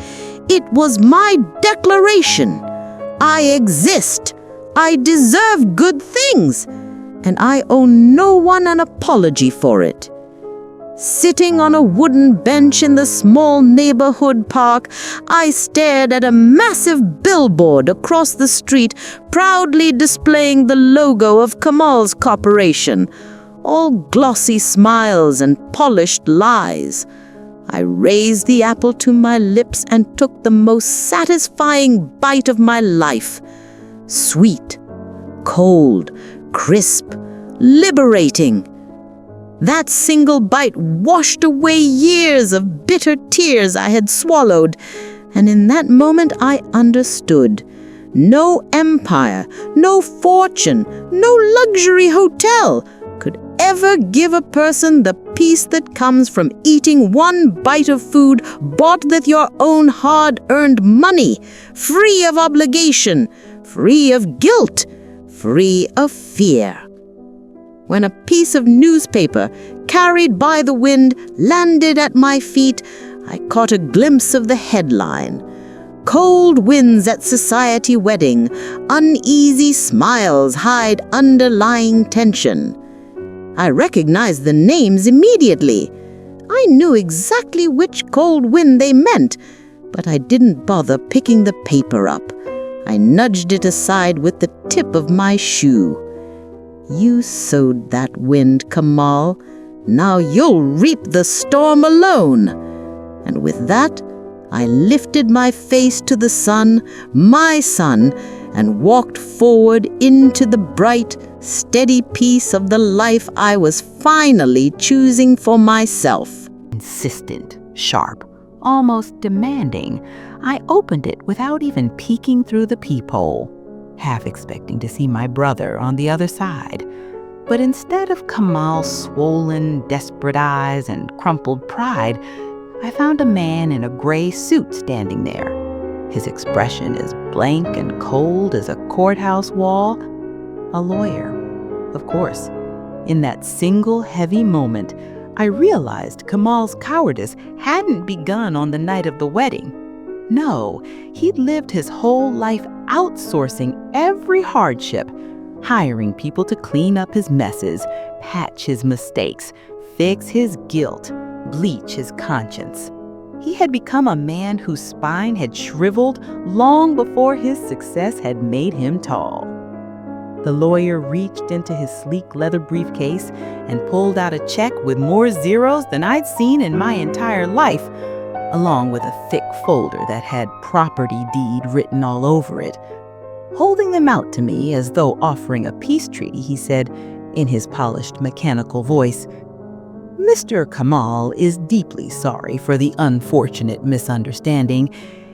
It was my declaration. I exist. I deserve good things, and I owe no one an apology for it. Sitting on a wooden bench in the small neighborhood park, I stared at a massive billboard across the street, proudly displaying the logo of Kamal's Corporation, all glossy smiles and polished lies. I raised the apple to my lips and took the most satisfying bite of my life. Sweet, cold, crisp, liberating. That single bite washed away years of bitter tears I had swallowed, and in that moment I understood. No empire, no fortune, no luxury hotel could ever give a person the peace that comes from eating one bite of food bought with your own hard-earned money, free of obligation, free of guilt, free of fear. When a piece of newspaper, carried by the wind, landed at my feet, I caught a glimpse of the headline. Cold winds at society wedding, uneasy smiles hide underlying tension. I recognized the names immediately. I knew exactly which cold wind they meant, but I didn't bother picking the paper up. I nudged it aside with the tip of my shoe. You sowed that wind, Kamal. Now you'll reap the storm alone. And with that, I lifted my face to the sun, my sun, and walked forward into the bright, steady peace of the life I was finally choosing for myself. Insistent, sharp, almost demanding, I opened it without even peeking through the peephole, half expecting to see my brother on the other side. But instead of Kamal's swollen, desperate eyes and crumpled pride, I found a man in a gray suit standing there. His expression as blank and cold as a courthouse wall. A lawyer, of course. In that single heavy moment, I realized Kamal's cowardice hadn't begun on the night of the wedding. No, he'd lived his whole life outsourcing every hardship, hiring people to clean up his messes, patch his mistakes, fix his guilt, bleach his conscience. He had become a man whose spine had shriveled long before his success had made him tall. The lawyer reached into his sleek leather briefcase and pulled out a check with more zeros than I'd seen in my entire life, along with a thick folder that had property deed written all over it. Holding them out to me as though offering a peace treaty, he said, in his polished mechanical voice, "Mr. Kamal is deeply sorry for the unfortunate misunderstanding.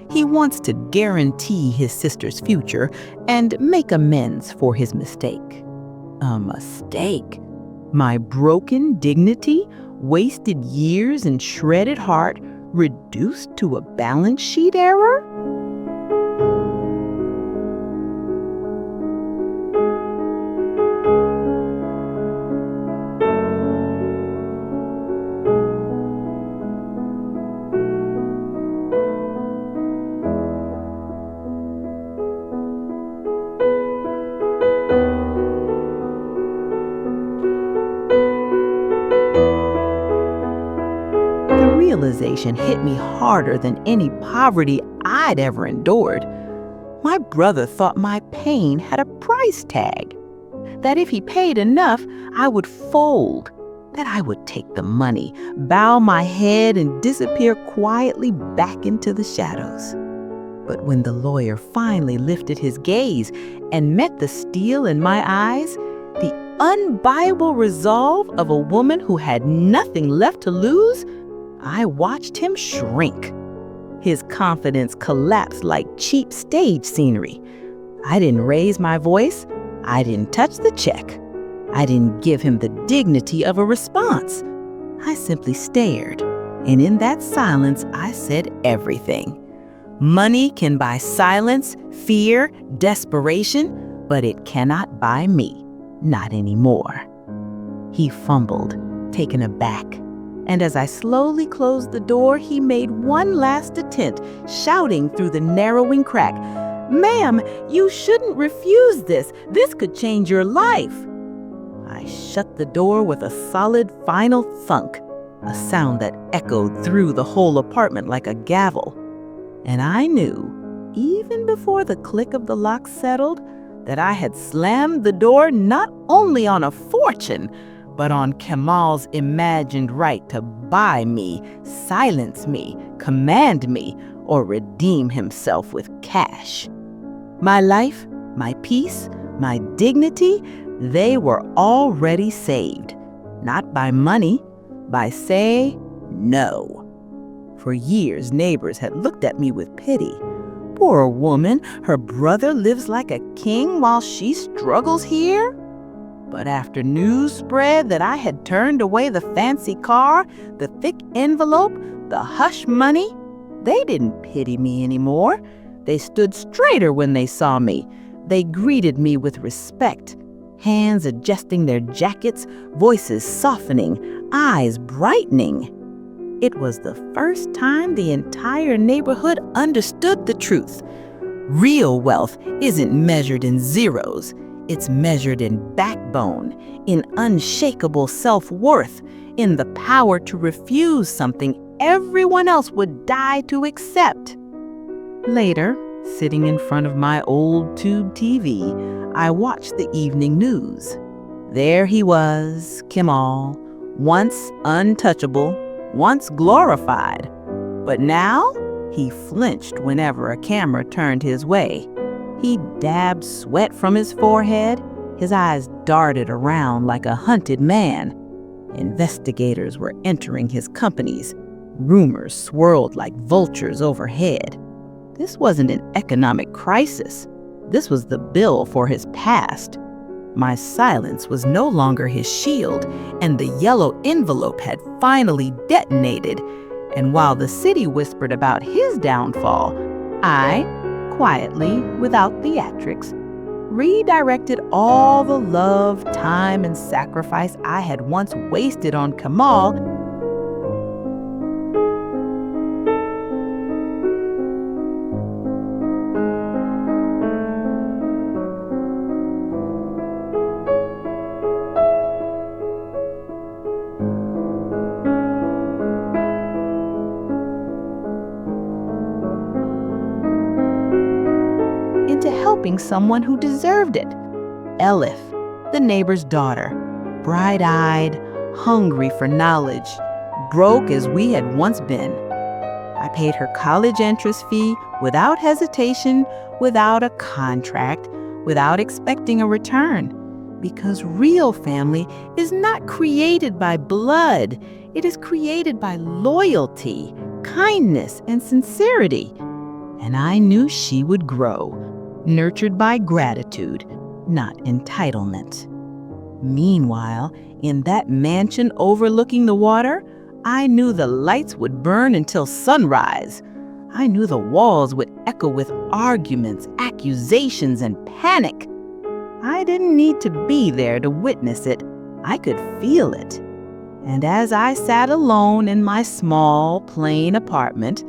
He wants to guarantee his sister's future and make amends for his mistake." A mistake? My broken dignity, wasted years and shredded heart reduced to a balance sheet error? Realization hit me harder than any poverty I'd ever endured. My brother thought my pain had a price tag, that if he paid enough, I would fold, that I would take the money, bow my head, and disappear quietly back into the shadows. But when the lawyer finally lifted his gaze and met the steel in my eyes, the unbuyable resolve of a woman who had nothing left to lose, I watched him shrink. His confidence collapsed like cheap stage scenery. I didn't raise my voice. I didn't touch the check. I didn't give him the dignity of a response. I simply stared, and in that silence, I said everything. Money can buy silence, fear, desperation, but it cannot buy me. Not anymore. He fumbled, taken aback. And as I slowly closed the door, he made one last attempt, shouting through the narrowing crack, "Ma'am, you shouldn't refuse this. This could change your life." I shut the door with a solid final thunk, a sound that echoed through the whole apartment like a gavel. And I knew, even before the click of the lock settled, that I had slammed the door not only on a fortune, but on Kemal's imagined right to buy me, silence me, command me, or redeem himself with cash. My life, my peace, my dignity, they were already saved. Not by money, by say no. For years, neighbors had looked at me with pity. Poor woman, her brother lives like a king while she struggles here. But after news spread that I had turned away the fancy car, the thick envelope, the hush money, they didn't pity me anymore. They stood straighter when they saw me. They greeted me with respect, hands adjusting their jackets, voices softening, eyes brightening. It was the first time the entire neighborhood understood the truth. Real wealth isn't measured in zeros. It's measured in backbone, in unshakable self-worth, in the power to refuse something everyone else would die to accept. Later, sitting in front of my old tube TV, I watched the evening news. There he was, Kemal, once untouchable, once glorified. But now, he flinched whenever a camera turned his way. He dabbed sweat from his forehead. His eyes darted around like a hunted man. Investigators were entering his companies. Rumors swirled like vultures overhead. This wasn't an economic crisis. This was the bill for his past. My silence was no longer his shield, and the yellow envelope had finally detonated. And while the city whispered about his downfall, I, quietly, without theatrics, redirected all the love, time, and sacrifice I had once wasted on Kemal into helping someone who deserved it. Elif, the neighbor's daughter, bright-eyed, hungry for knowledge, broke as we had once been. I paid her college entrance fee without hesitation, without a contract, without expecting a return. Because real family is not created by blood. It is created by loyalty, kindness, and sincerity. And I knew she would grow, nurtured by gratitude, not entitlement. Meanwhile, in that mansion overlooking the water, I knew the lights would burn until sunrise. I knew the walls would echo with arguments, accusations, and panic. I didn't need to be there to witness it. I could feel it. And as I sat alone in my small, plain apartment,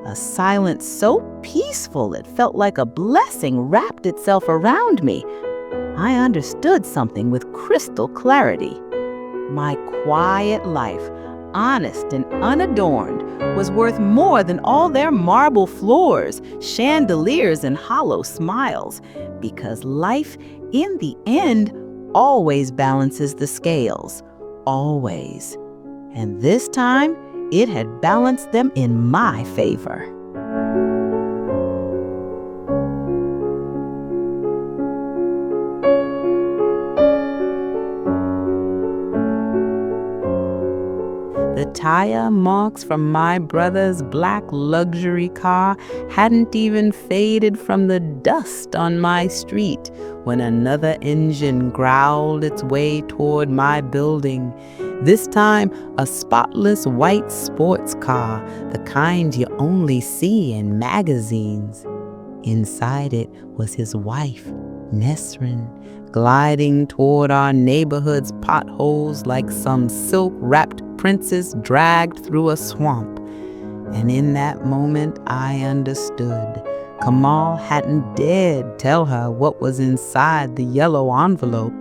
a silence so peaceful it felt like a blessing wrapped itself around me, I understood something with crystal clarity. My quiet life, honest and unadorned, was worth more than all their marble floors, chandeliers, and hollow smiles, because life, in the end, always balances the scales. Always. And this time, it had balanced them in my favor. The tire marks from my brother's black luxury car hadn't even faded from the dust on my street when another engine growled its way toward my building. This time, a spotless white sports car, the kind you only see in magazines. Inside it was his wife, Nesrin, gliding toward our neighborhood's potholes like some silk-wrapped princess dragged through a swamp. And in that moment, I understood. Kamal hadn't dared tell her what was inside the yellow envelope.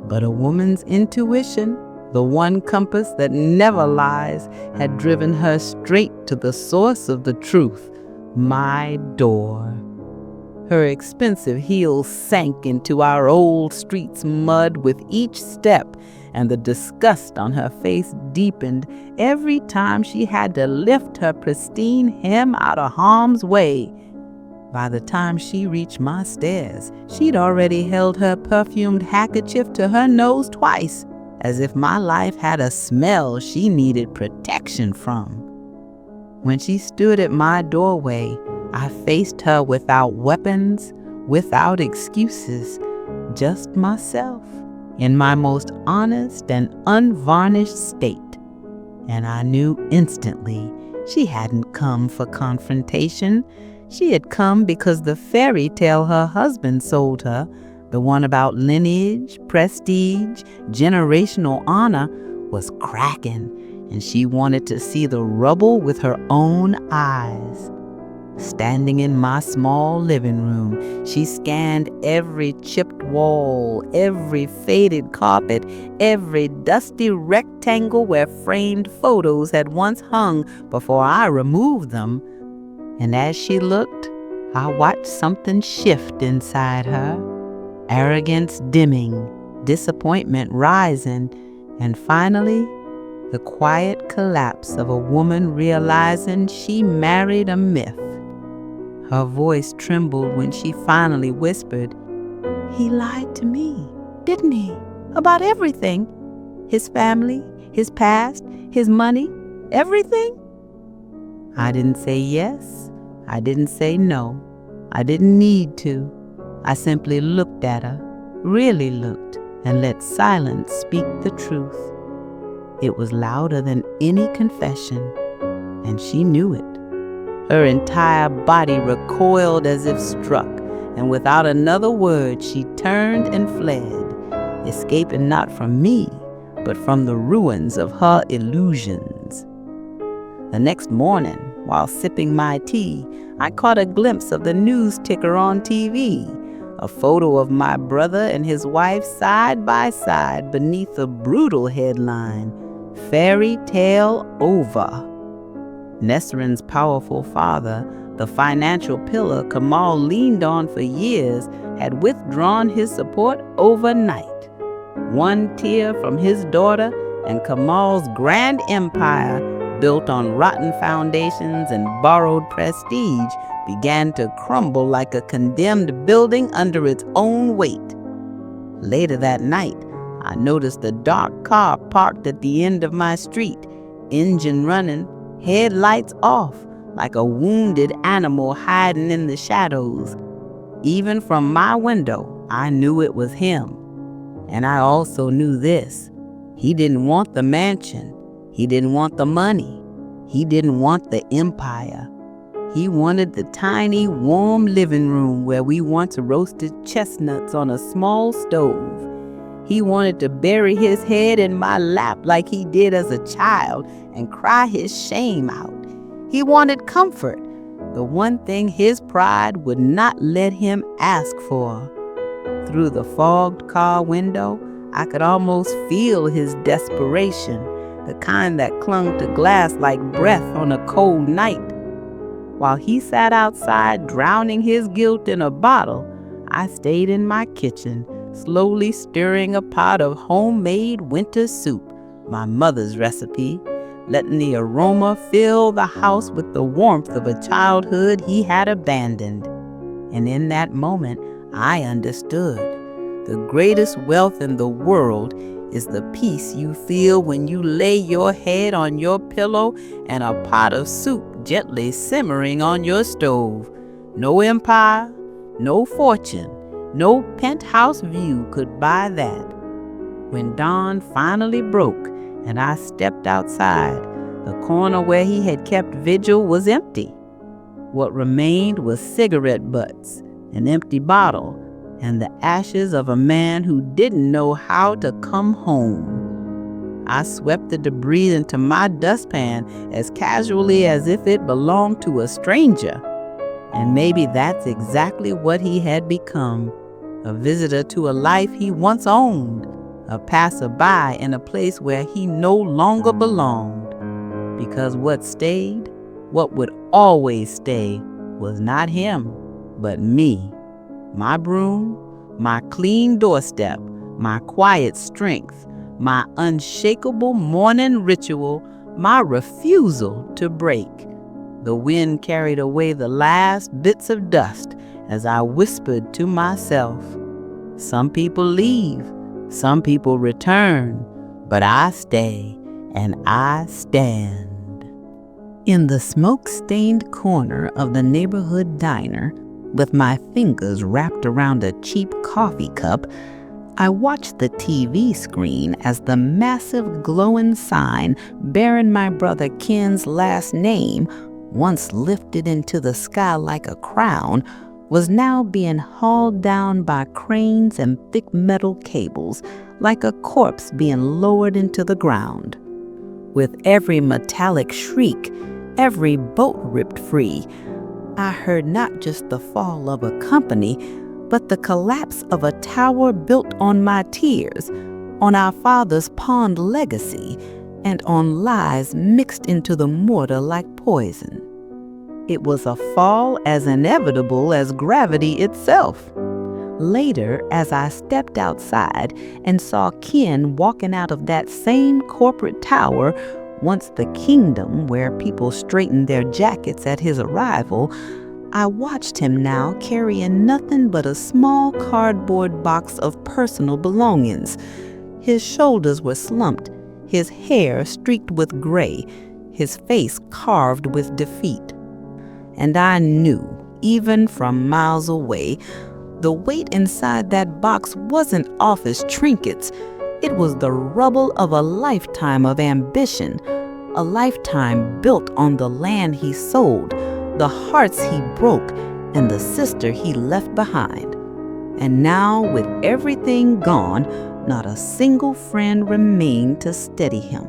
But a woman's intuition, the one compass that never lies, had driven her straight to the source of the truth, my door. Her expensive heels sank into our old street's mud with each step, and the disgust on her face deepened every time she had to lift her pristine hem out of harm's way. By the time she reached my stairs, she'd already held her perfumed handkerchief to her nose twice, as if my life had a smell she needed protection from. When she stood at my doorway, I faced her without weapons, without excuses, just myself, in my most honest and unvarnished state. And I knew instantly she hadn't come for confrontation. She had come because the fairy tale her husband sold her, the one about lineage, prestige, generational honor, was cracking, and she wanted to see the rubble with her own eyes. Standing in my small living room, she scanned every chipped wall, every faded carpet, every dusty rectangle where framed photos had once hung before I removed them. And as she looked, I watched something shift inside her. Arrogance dimming, disappointment rising, and finally, the quiet collapse of a woman realizing she married a myth. Her voice trembled when she finally whispered, "He lied to me, didn't he? About everything. His family, his past, his money, everything?" I didn't say yes. I didn't say no. I didn't need to. I simply looked at her, really looked, and let silence speak the truth. It was louder than any confession, and she knew it. Her entire body recoiled as if struck, and without another word she turned and fled, escaping not from me, but from the ruins of her illusions. The next morning, while sipping my tea, I caught a glimpse of the news ticker on TV, a photo of my brother and his wife side by side beneath a brutal headline, "Fairy Tale Over." Nesrin's powerful father, the financial pillar Kamal leaned on for years, had withdrawn his support overnight. One tear from his daughter and Kamal's grand empire, built on rotten foundations and borrowed prestige, began to crumble like a condemned building under its own weight. Later that night, I noticed a dark car parked at the end of my street, engine running, headlights off, like a wounded animal hiding in the shadows. Even from my window, I knew it was him. And I also knew this: he didn't want the mansion. He didn't want the money. He didn't want the empire. He wanted the tiny, warm living room where we once roasted chestnuts on a small stove. He wanted to bury his head in my lap like he did as a child and cry his shame out. He wanted comfort, the one thing his pride would not let him ask for. Through the fogged car window, I could almost feel his desperation, the kind that clung to glass like breath on a cold night. While he sat outside drowning his guilt in a bottle, I stayed in my kitchen, slowly stirring a pot of homemade winter soup, my mother's recipe, letting the aroma fill the house with the warmth of a childhood he had abandoned. And in that moment, I understood. The greatest wealth in the world is the peace you feel when you lay your head on your pillow and a pot of soup gently simmering on your stove. No empire, no fortune, no penthouse view could buy that. When dawn finally broke and I stepped outside. The corner where he had kept vigil was empty. What remained was cigarette butts, an empty bottle, and the ashes of a man who didn't know how to come home. I swept the debris into my dustpan as casually as if it belonged to a stranger. And maybe that's exactly what he had become, a visitor to a life he once owned, a passerby in a place where he no longer belonged. Because what stayed, what would always stay, was not him, but me. My broom, my clean doorstep, my quiet strength, my unshakable morning ritual, my refusal to break. The wind carried away the last bits of dust as I whispered to myself, "Some people leave, some people return, but I stay and I stand." In the smoke-stained corner of the neighborhood diner, with my fingers wrapped around a cheap coffee cup, I watched the TV screen as the massive glowing sign bearing my brother Ken's last name, once lifted into the sky like a crown, was now being hauled down by cranes and thick metal cables, like a corpse being lowered into the ground. With every metallic shriek, every bolt ripped free, I heard not just the fall of a company, but the collapse of a tower built on my tears, on our father's pawned legacy, and on lies mixed into the mortar like poison. It was a fall as inevitable as gravity itself. Later, as I stepped outside and saw Ken walking out of that same corporate tower, once the kingdom where people straightened their jackets at his arrival, I watched him now carrying nothing but a small cardboard box of personal belongings. His shoulders were slumped, his hair streaked with gray, his face carved with defeat. And I knew, even from miles away, the weight inside that box wasn't office trinkets. It was the rubble of a lifetime of ambition, a lifetime built on the land he sold, the hearts he broke, and the sister he left behind. And now, with everything gone, not a single friend remained to steady him.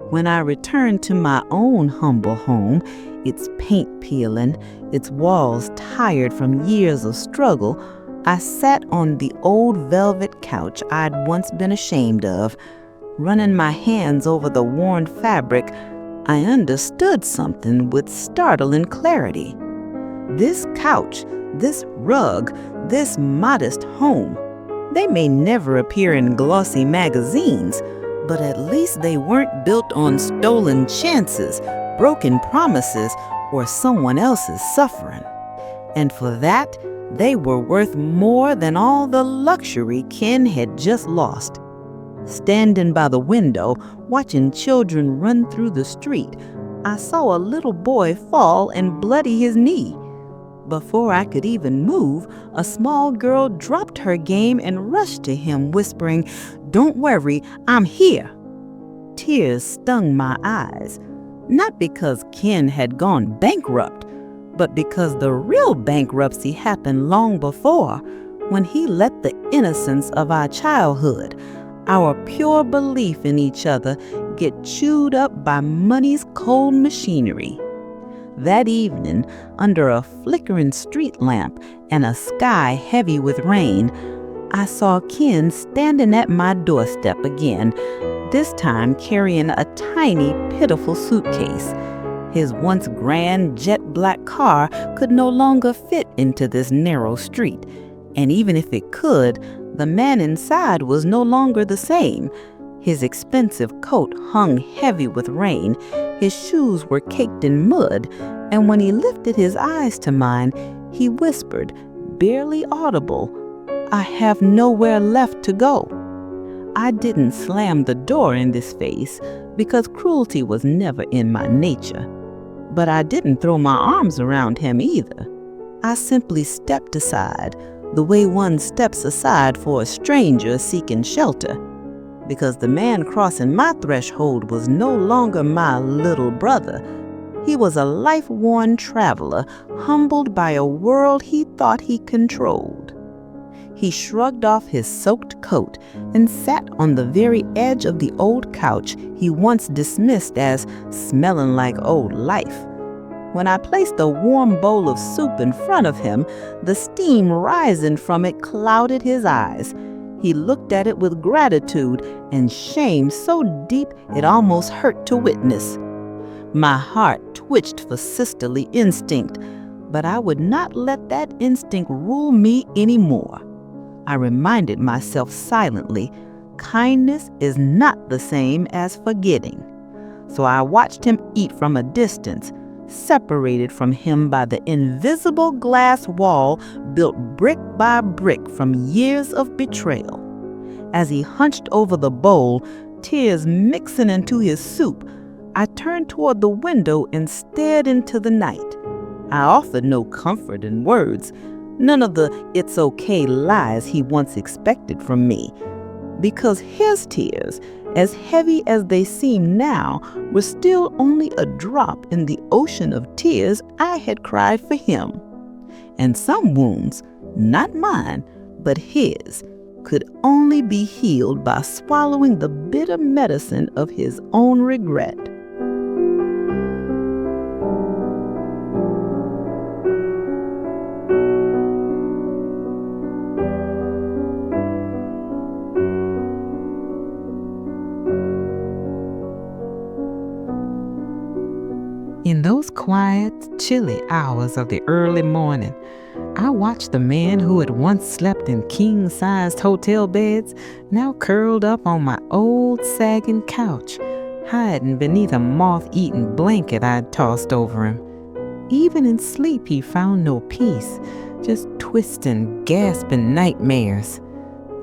When I returned to my own humble home, its paint peeling, its walls tired from years of struggle, I sat on the old velvet couch I'd once been ashamed of. Running my hands over the worn fabric, I understood something with startling clarity. This couch, this rug, this modest home, they may never appear in glossy magazines, but at least they weren't built on stolen chances, broken promises, or someone else's suffering. And for that, they were worth more than all the luxury Ken had just lost. Standing by the window, watching children run through the street, I saw a little boy fall and bloody his knee. Before I could even move, a small girl dropped her game and rushed to him, whispering, "Don't worry, I'm here." Tears stung my eyes, not because Ken had gone bankrupt, but because the real bankruptcy happened long before, when he let the innocence of our childhood, our pure belief in each other, get chewed up by money's cold machinery. That evening, under a flickering street lamp and a sky heavy with rain, I saw Ken standing at my doorstep again, this time carrying a tiny, pitiful suitcase. His once grand jet black car could no longer fit into this narrow street, and even if it could, the man inside was no longer the same. His expensive coat hung heavy with rain, his shoes were caked in mud, and when he lifted his eyes to mine, he whispered, barely audible, "I have nowhere left to go." I didn't slam the door in this face, because cruelty was never in my nature. But I didn't throw my arms around him either. I simply stepped aside, the way one steps aside for a stranger seeking shelter. because the man crossing my threshold was no longer my little brother. He was a life-worn traveler, humbled by a world he thought he controlled. He shrugged off his soaked coat and sat on the very edge of the old couch he once dismissed as smelling like old life. When I placed a warm bowl of soup in front of him, the steam rising from it clouded his eyes. He looked at it with gratitude and shame so deep it almost hurt to witness. My heart twitched for sisterly instinct, but I would not let that instinct rule me anymore. I reminded myself silently, kindness is not the same as forgetting. So I watched him eat from a distance, separated from him by the invisible glass wall built brick by brick from years of betrayal. As he hunched over the bowl, tears mixing into his soup, I turned toward the window and stared into the night. I offered no comfort in words, none of the "it's okay" lies he once expected from me, because his tears, as heavy as they seemed now, were still only a drop in the ocean of tears I had cried for him. And some wounds, not mine, but his, could only be healed by swallowing the bitter medicine of his own regret. In those quiet, chilly hours of the early morning, I watched the man who had once slept in king-sized hotel beds now curled up on my old sagging couch, hiding beneath a moth-eaten blanket I'd tossed over him. Even in sleep he found no peace, just twisting, gasping nightmares.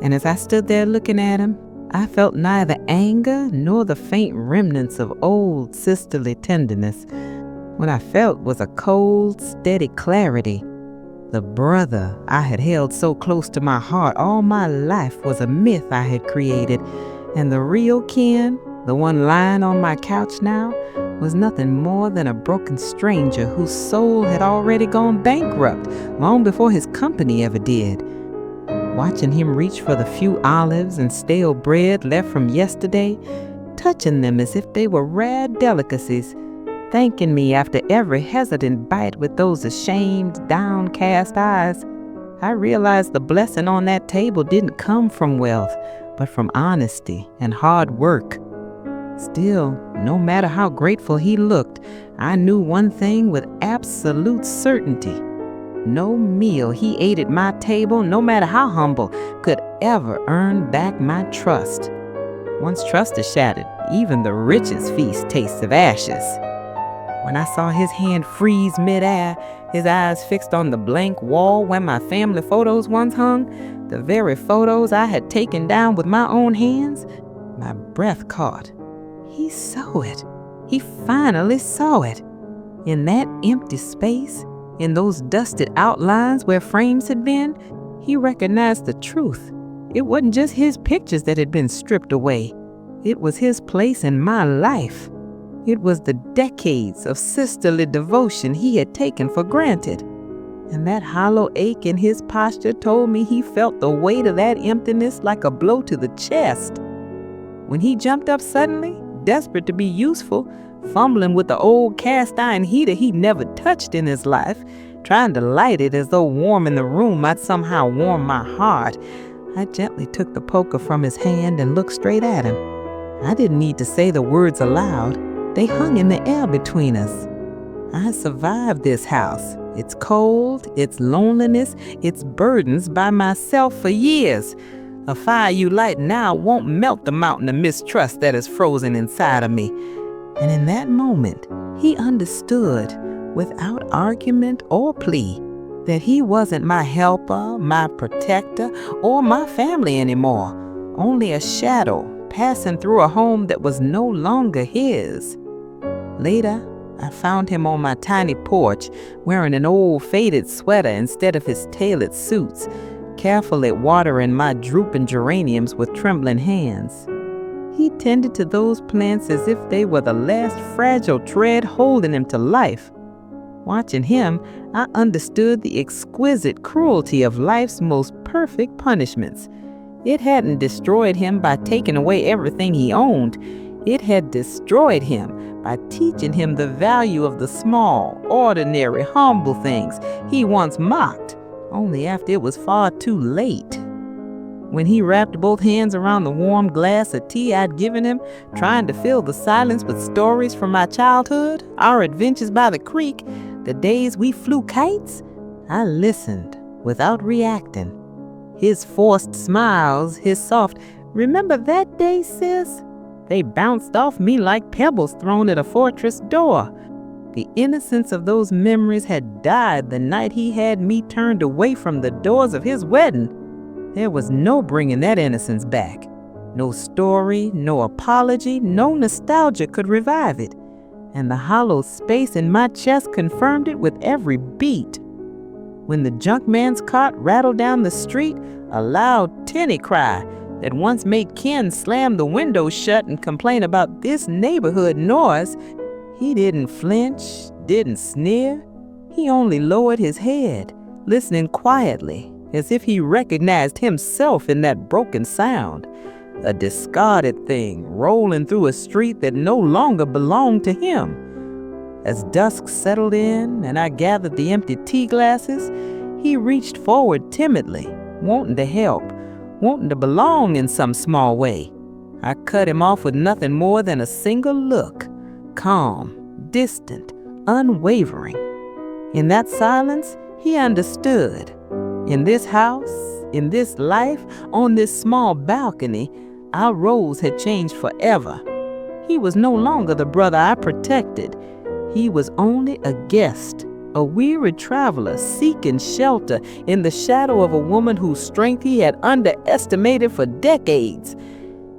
And as I stood there looking at him, I felt neither anger nor the faint remnants of old sisterly tenderness. What I felt was a cold, steady clarity. The brother I had held so close to my heart all my life was a myth I had created, and the real kin, the one lying on my couch now, was nothing more than a broken stranger whose soul had already gone bankrupt long before his company ever did. Watching him reach for the few olives and stale bread left from yesterday, touching them as if they were rare delicacies, thanking me after every hesitant bite with those ashamed, downcast eyes, I realized the blessing on that table didn't come from wealth, but from honesty and hard work. Still, no matter how grateful he looked, I knew one thing with absolute certainty. No meal he ate at my table, no matter how humble, could ever earn back my trust. Once trust is shattered, even the richest feast tastes of ashes. When I saw his hand freeze midair, his eyes fixed on the blank wall where my family photos once hung, the very photos I had taken down with my own hands, my breath caught. He saw it. He finally saw it. In that empty space, in those dusted outlines where frames had been, he recognized the truth. It wasn't just his pictures that had been stripped away. It was his place in my life. It was the decades of sisterly devotion he had taken for granted. And that hollow ache in his posture told me he felt the weight of that emptiness like a blow to the chest. When he jumped up suddenly, desperate to be useful, fumbling with the old cast-iron heater he'd never touched in his life, trying to light it as though warming the room might somehow warm my heart, I gently took the poker from his hand and looked straight at him. I didn't need to say the words aloud. They hung in the air between us. I survived this house, its cold, its loneliness, its burdens by myself for years. A fire you light now won't melt the mountain of mistrust that is frozen inside of me. And in that moment, he understood, without argument or plea, that he wasn't my helper, my protector, or my family anymore, only a shadow passing through a home that was no longer his. Later, I found him on my tiny porch, wearing an old faded sweater instead of his tailored suits, carefully watering my drooping geraniums with trembling hands. He tended to those plants as if they were the last fragile thread holding him to life. Watching him, I understood the exquisite cruelty of life's most perfect punishments. It hadn't destroyed him by taking away everything he owned. It had destroyed him by teaching him the value of the small, ordinary, humble things he once mocked, only after it was far too late. When he wrapped both hands around the warm glass of tea I'd given him, trying to fill the silence with stories from my childhood, our adventures by the creek, the days we flew kites, I listened without reacting. His forced smiles, his soft, "Remember that day, sis?" They bounced off me like pebbles thrown at a fortress door. The innocence of those memories had died the night he had me turned away from the doors of his wedding. There was no bringing that innocence back. No story, no apology, no nostalgia could revive it. And the hollow space in my chest confirmed it with every beat. When the junkman's cart rattled down the street, a loud tinny cry that once made Ken slam the window shut and complain about this neighborhood noise, he didn't flinch, didn't sneer. He only lowered his head, listening quietly, as if he recognized himself in that broken sound, a discarded thing rolling through a street that no longer belonged to him. As dusk settled in and I gathered the empty tea glasses, he reached forward timidly, wanting to help, wanting to belong in some small way. I cut him off with nothing more than a single look, calm, distant, unwavering. In that silence, he understood. In this house, in this life, on this small balcony, our roles had changed forever. He was no longer the brother I protected. He was only a guest, a weary traveler seeking shelter in the shadow of a woman whose strength he had underestimated for decades.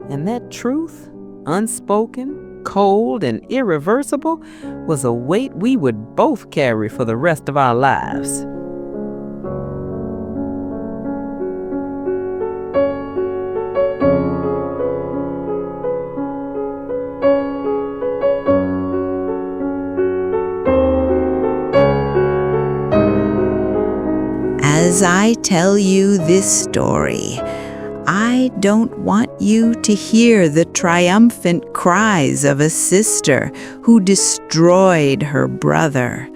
And that truth, unspoken, cold, and irreversible, was a weight we would both carry for the rest of our lives. As I tell you this story, I don't want you to hear the triumphant cries of a sister who destroyed her brother.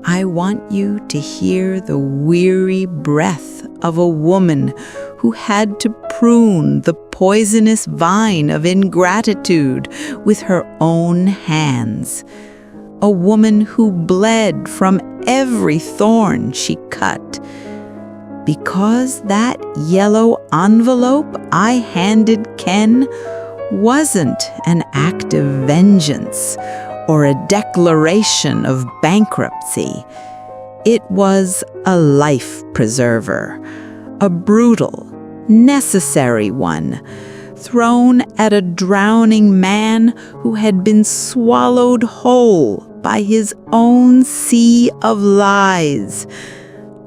I want you to hear the weary breath of a woman who had to prune the poisonous vine of ingratitude with her own hands. A woman who bled from every thorn she cut. Because that yellow envelope I handed Ken wasn't an act of vengeance or a declaration of bankruptcy. It was a life preserver, a brutal, necessary one, thrown at a drowning man who had been swallowed whole by his own sea of lies.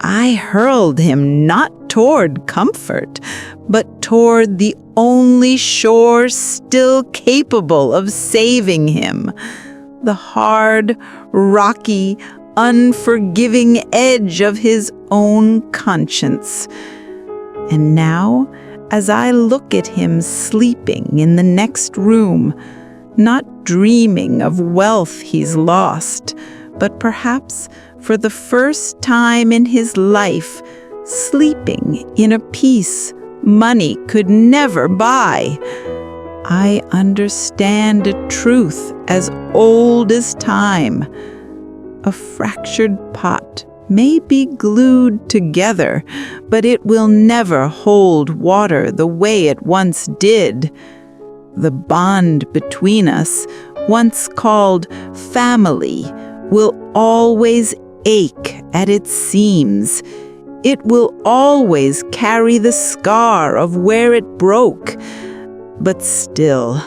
I hurled him not toward comfort, but toward the only shore still capable of saving him, the hard, rocky, unforgiving edge of his own conscience. And now, as I look at him sleeping in the next room, not dreaming of wealth he's lost, but perhaps for the first time in his life, sleeping in a peace money could never buy, I understand a truth as old as time. A fractured pot may be glued together, but it will never hold water the way it once did. The bond between us, once called family, will always ache at its seams. It will always carry the scar of where it broke. But still,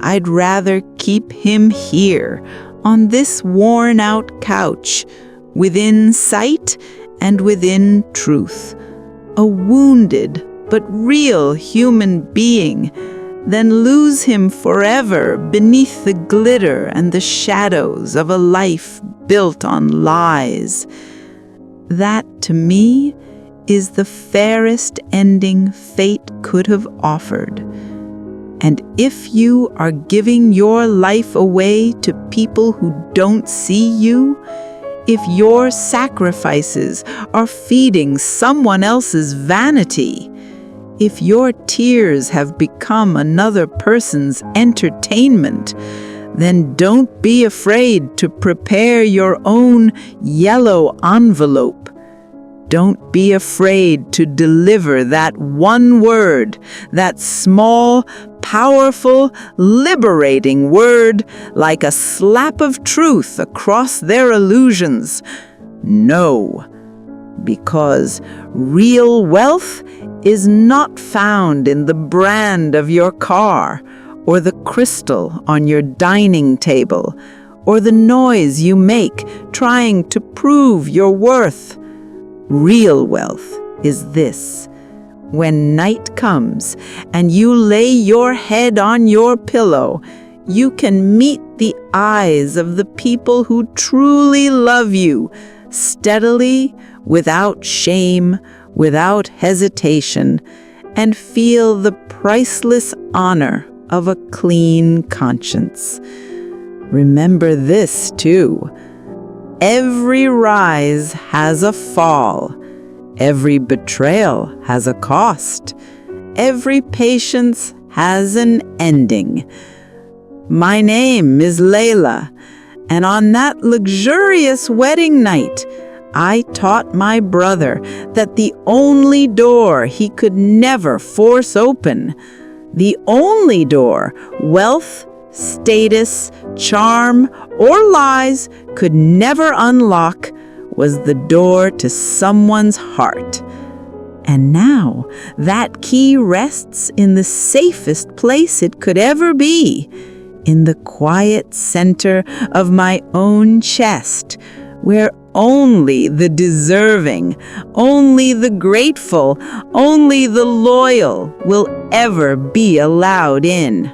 I'd rather keep him here, on this worn-out couch, within sight and within truth, a wounded but real human being, than lose him forever beneath the glitter and the shadows of a life built on lies. That, to me, is the fairest ending fate could have offered. And if you are giving your life away to people who don't see you, if your sacrifices are feeding someone else's vanity, if your tears have become another person's entertainment, then don't be afraid to prepare your own yellow envelope. Don't be afraid to deliver that one word, that small, powerful, liberating word, like a slap of truth across their illusions. No, because real wealth is not found in the brand of your car, or the crystal on your dining table, or the noise you make trying to prove your worth. Real wealth is this: when night comes and you lay your head on your pillow, you can meet the eyes of the people who truly love you, steadily, without shame, without hesitation, and feel the priceless honor of a clean conscience. Remember this, too. Every rise has a fall. Every betrayal has a cost. Every patience has an ending. My name is Leyla, and on that luxurious wedding night, I taught my brother that the only door he could never force open, the only door wealth, status, charm, or lies could never unlock, was the door to someone's heart. And now that key rests in the safest place it could ever be, in the quiet center of my own chest, where only the deserving, only the grateful, only the loyal will ever be allowed in.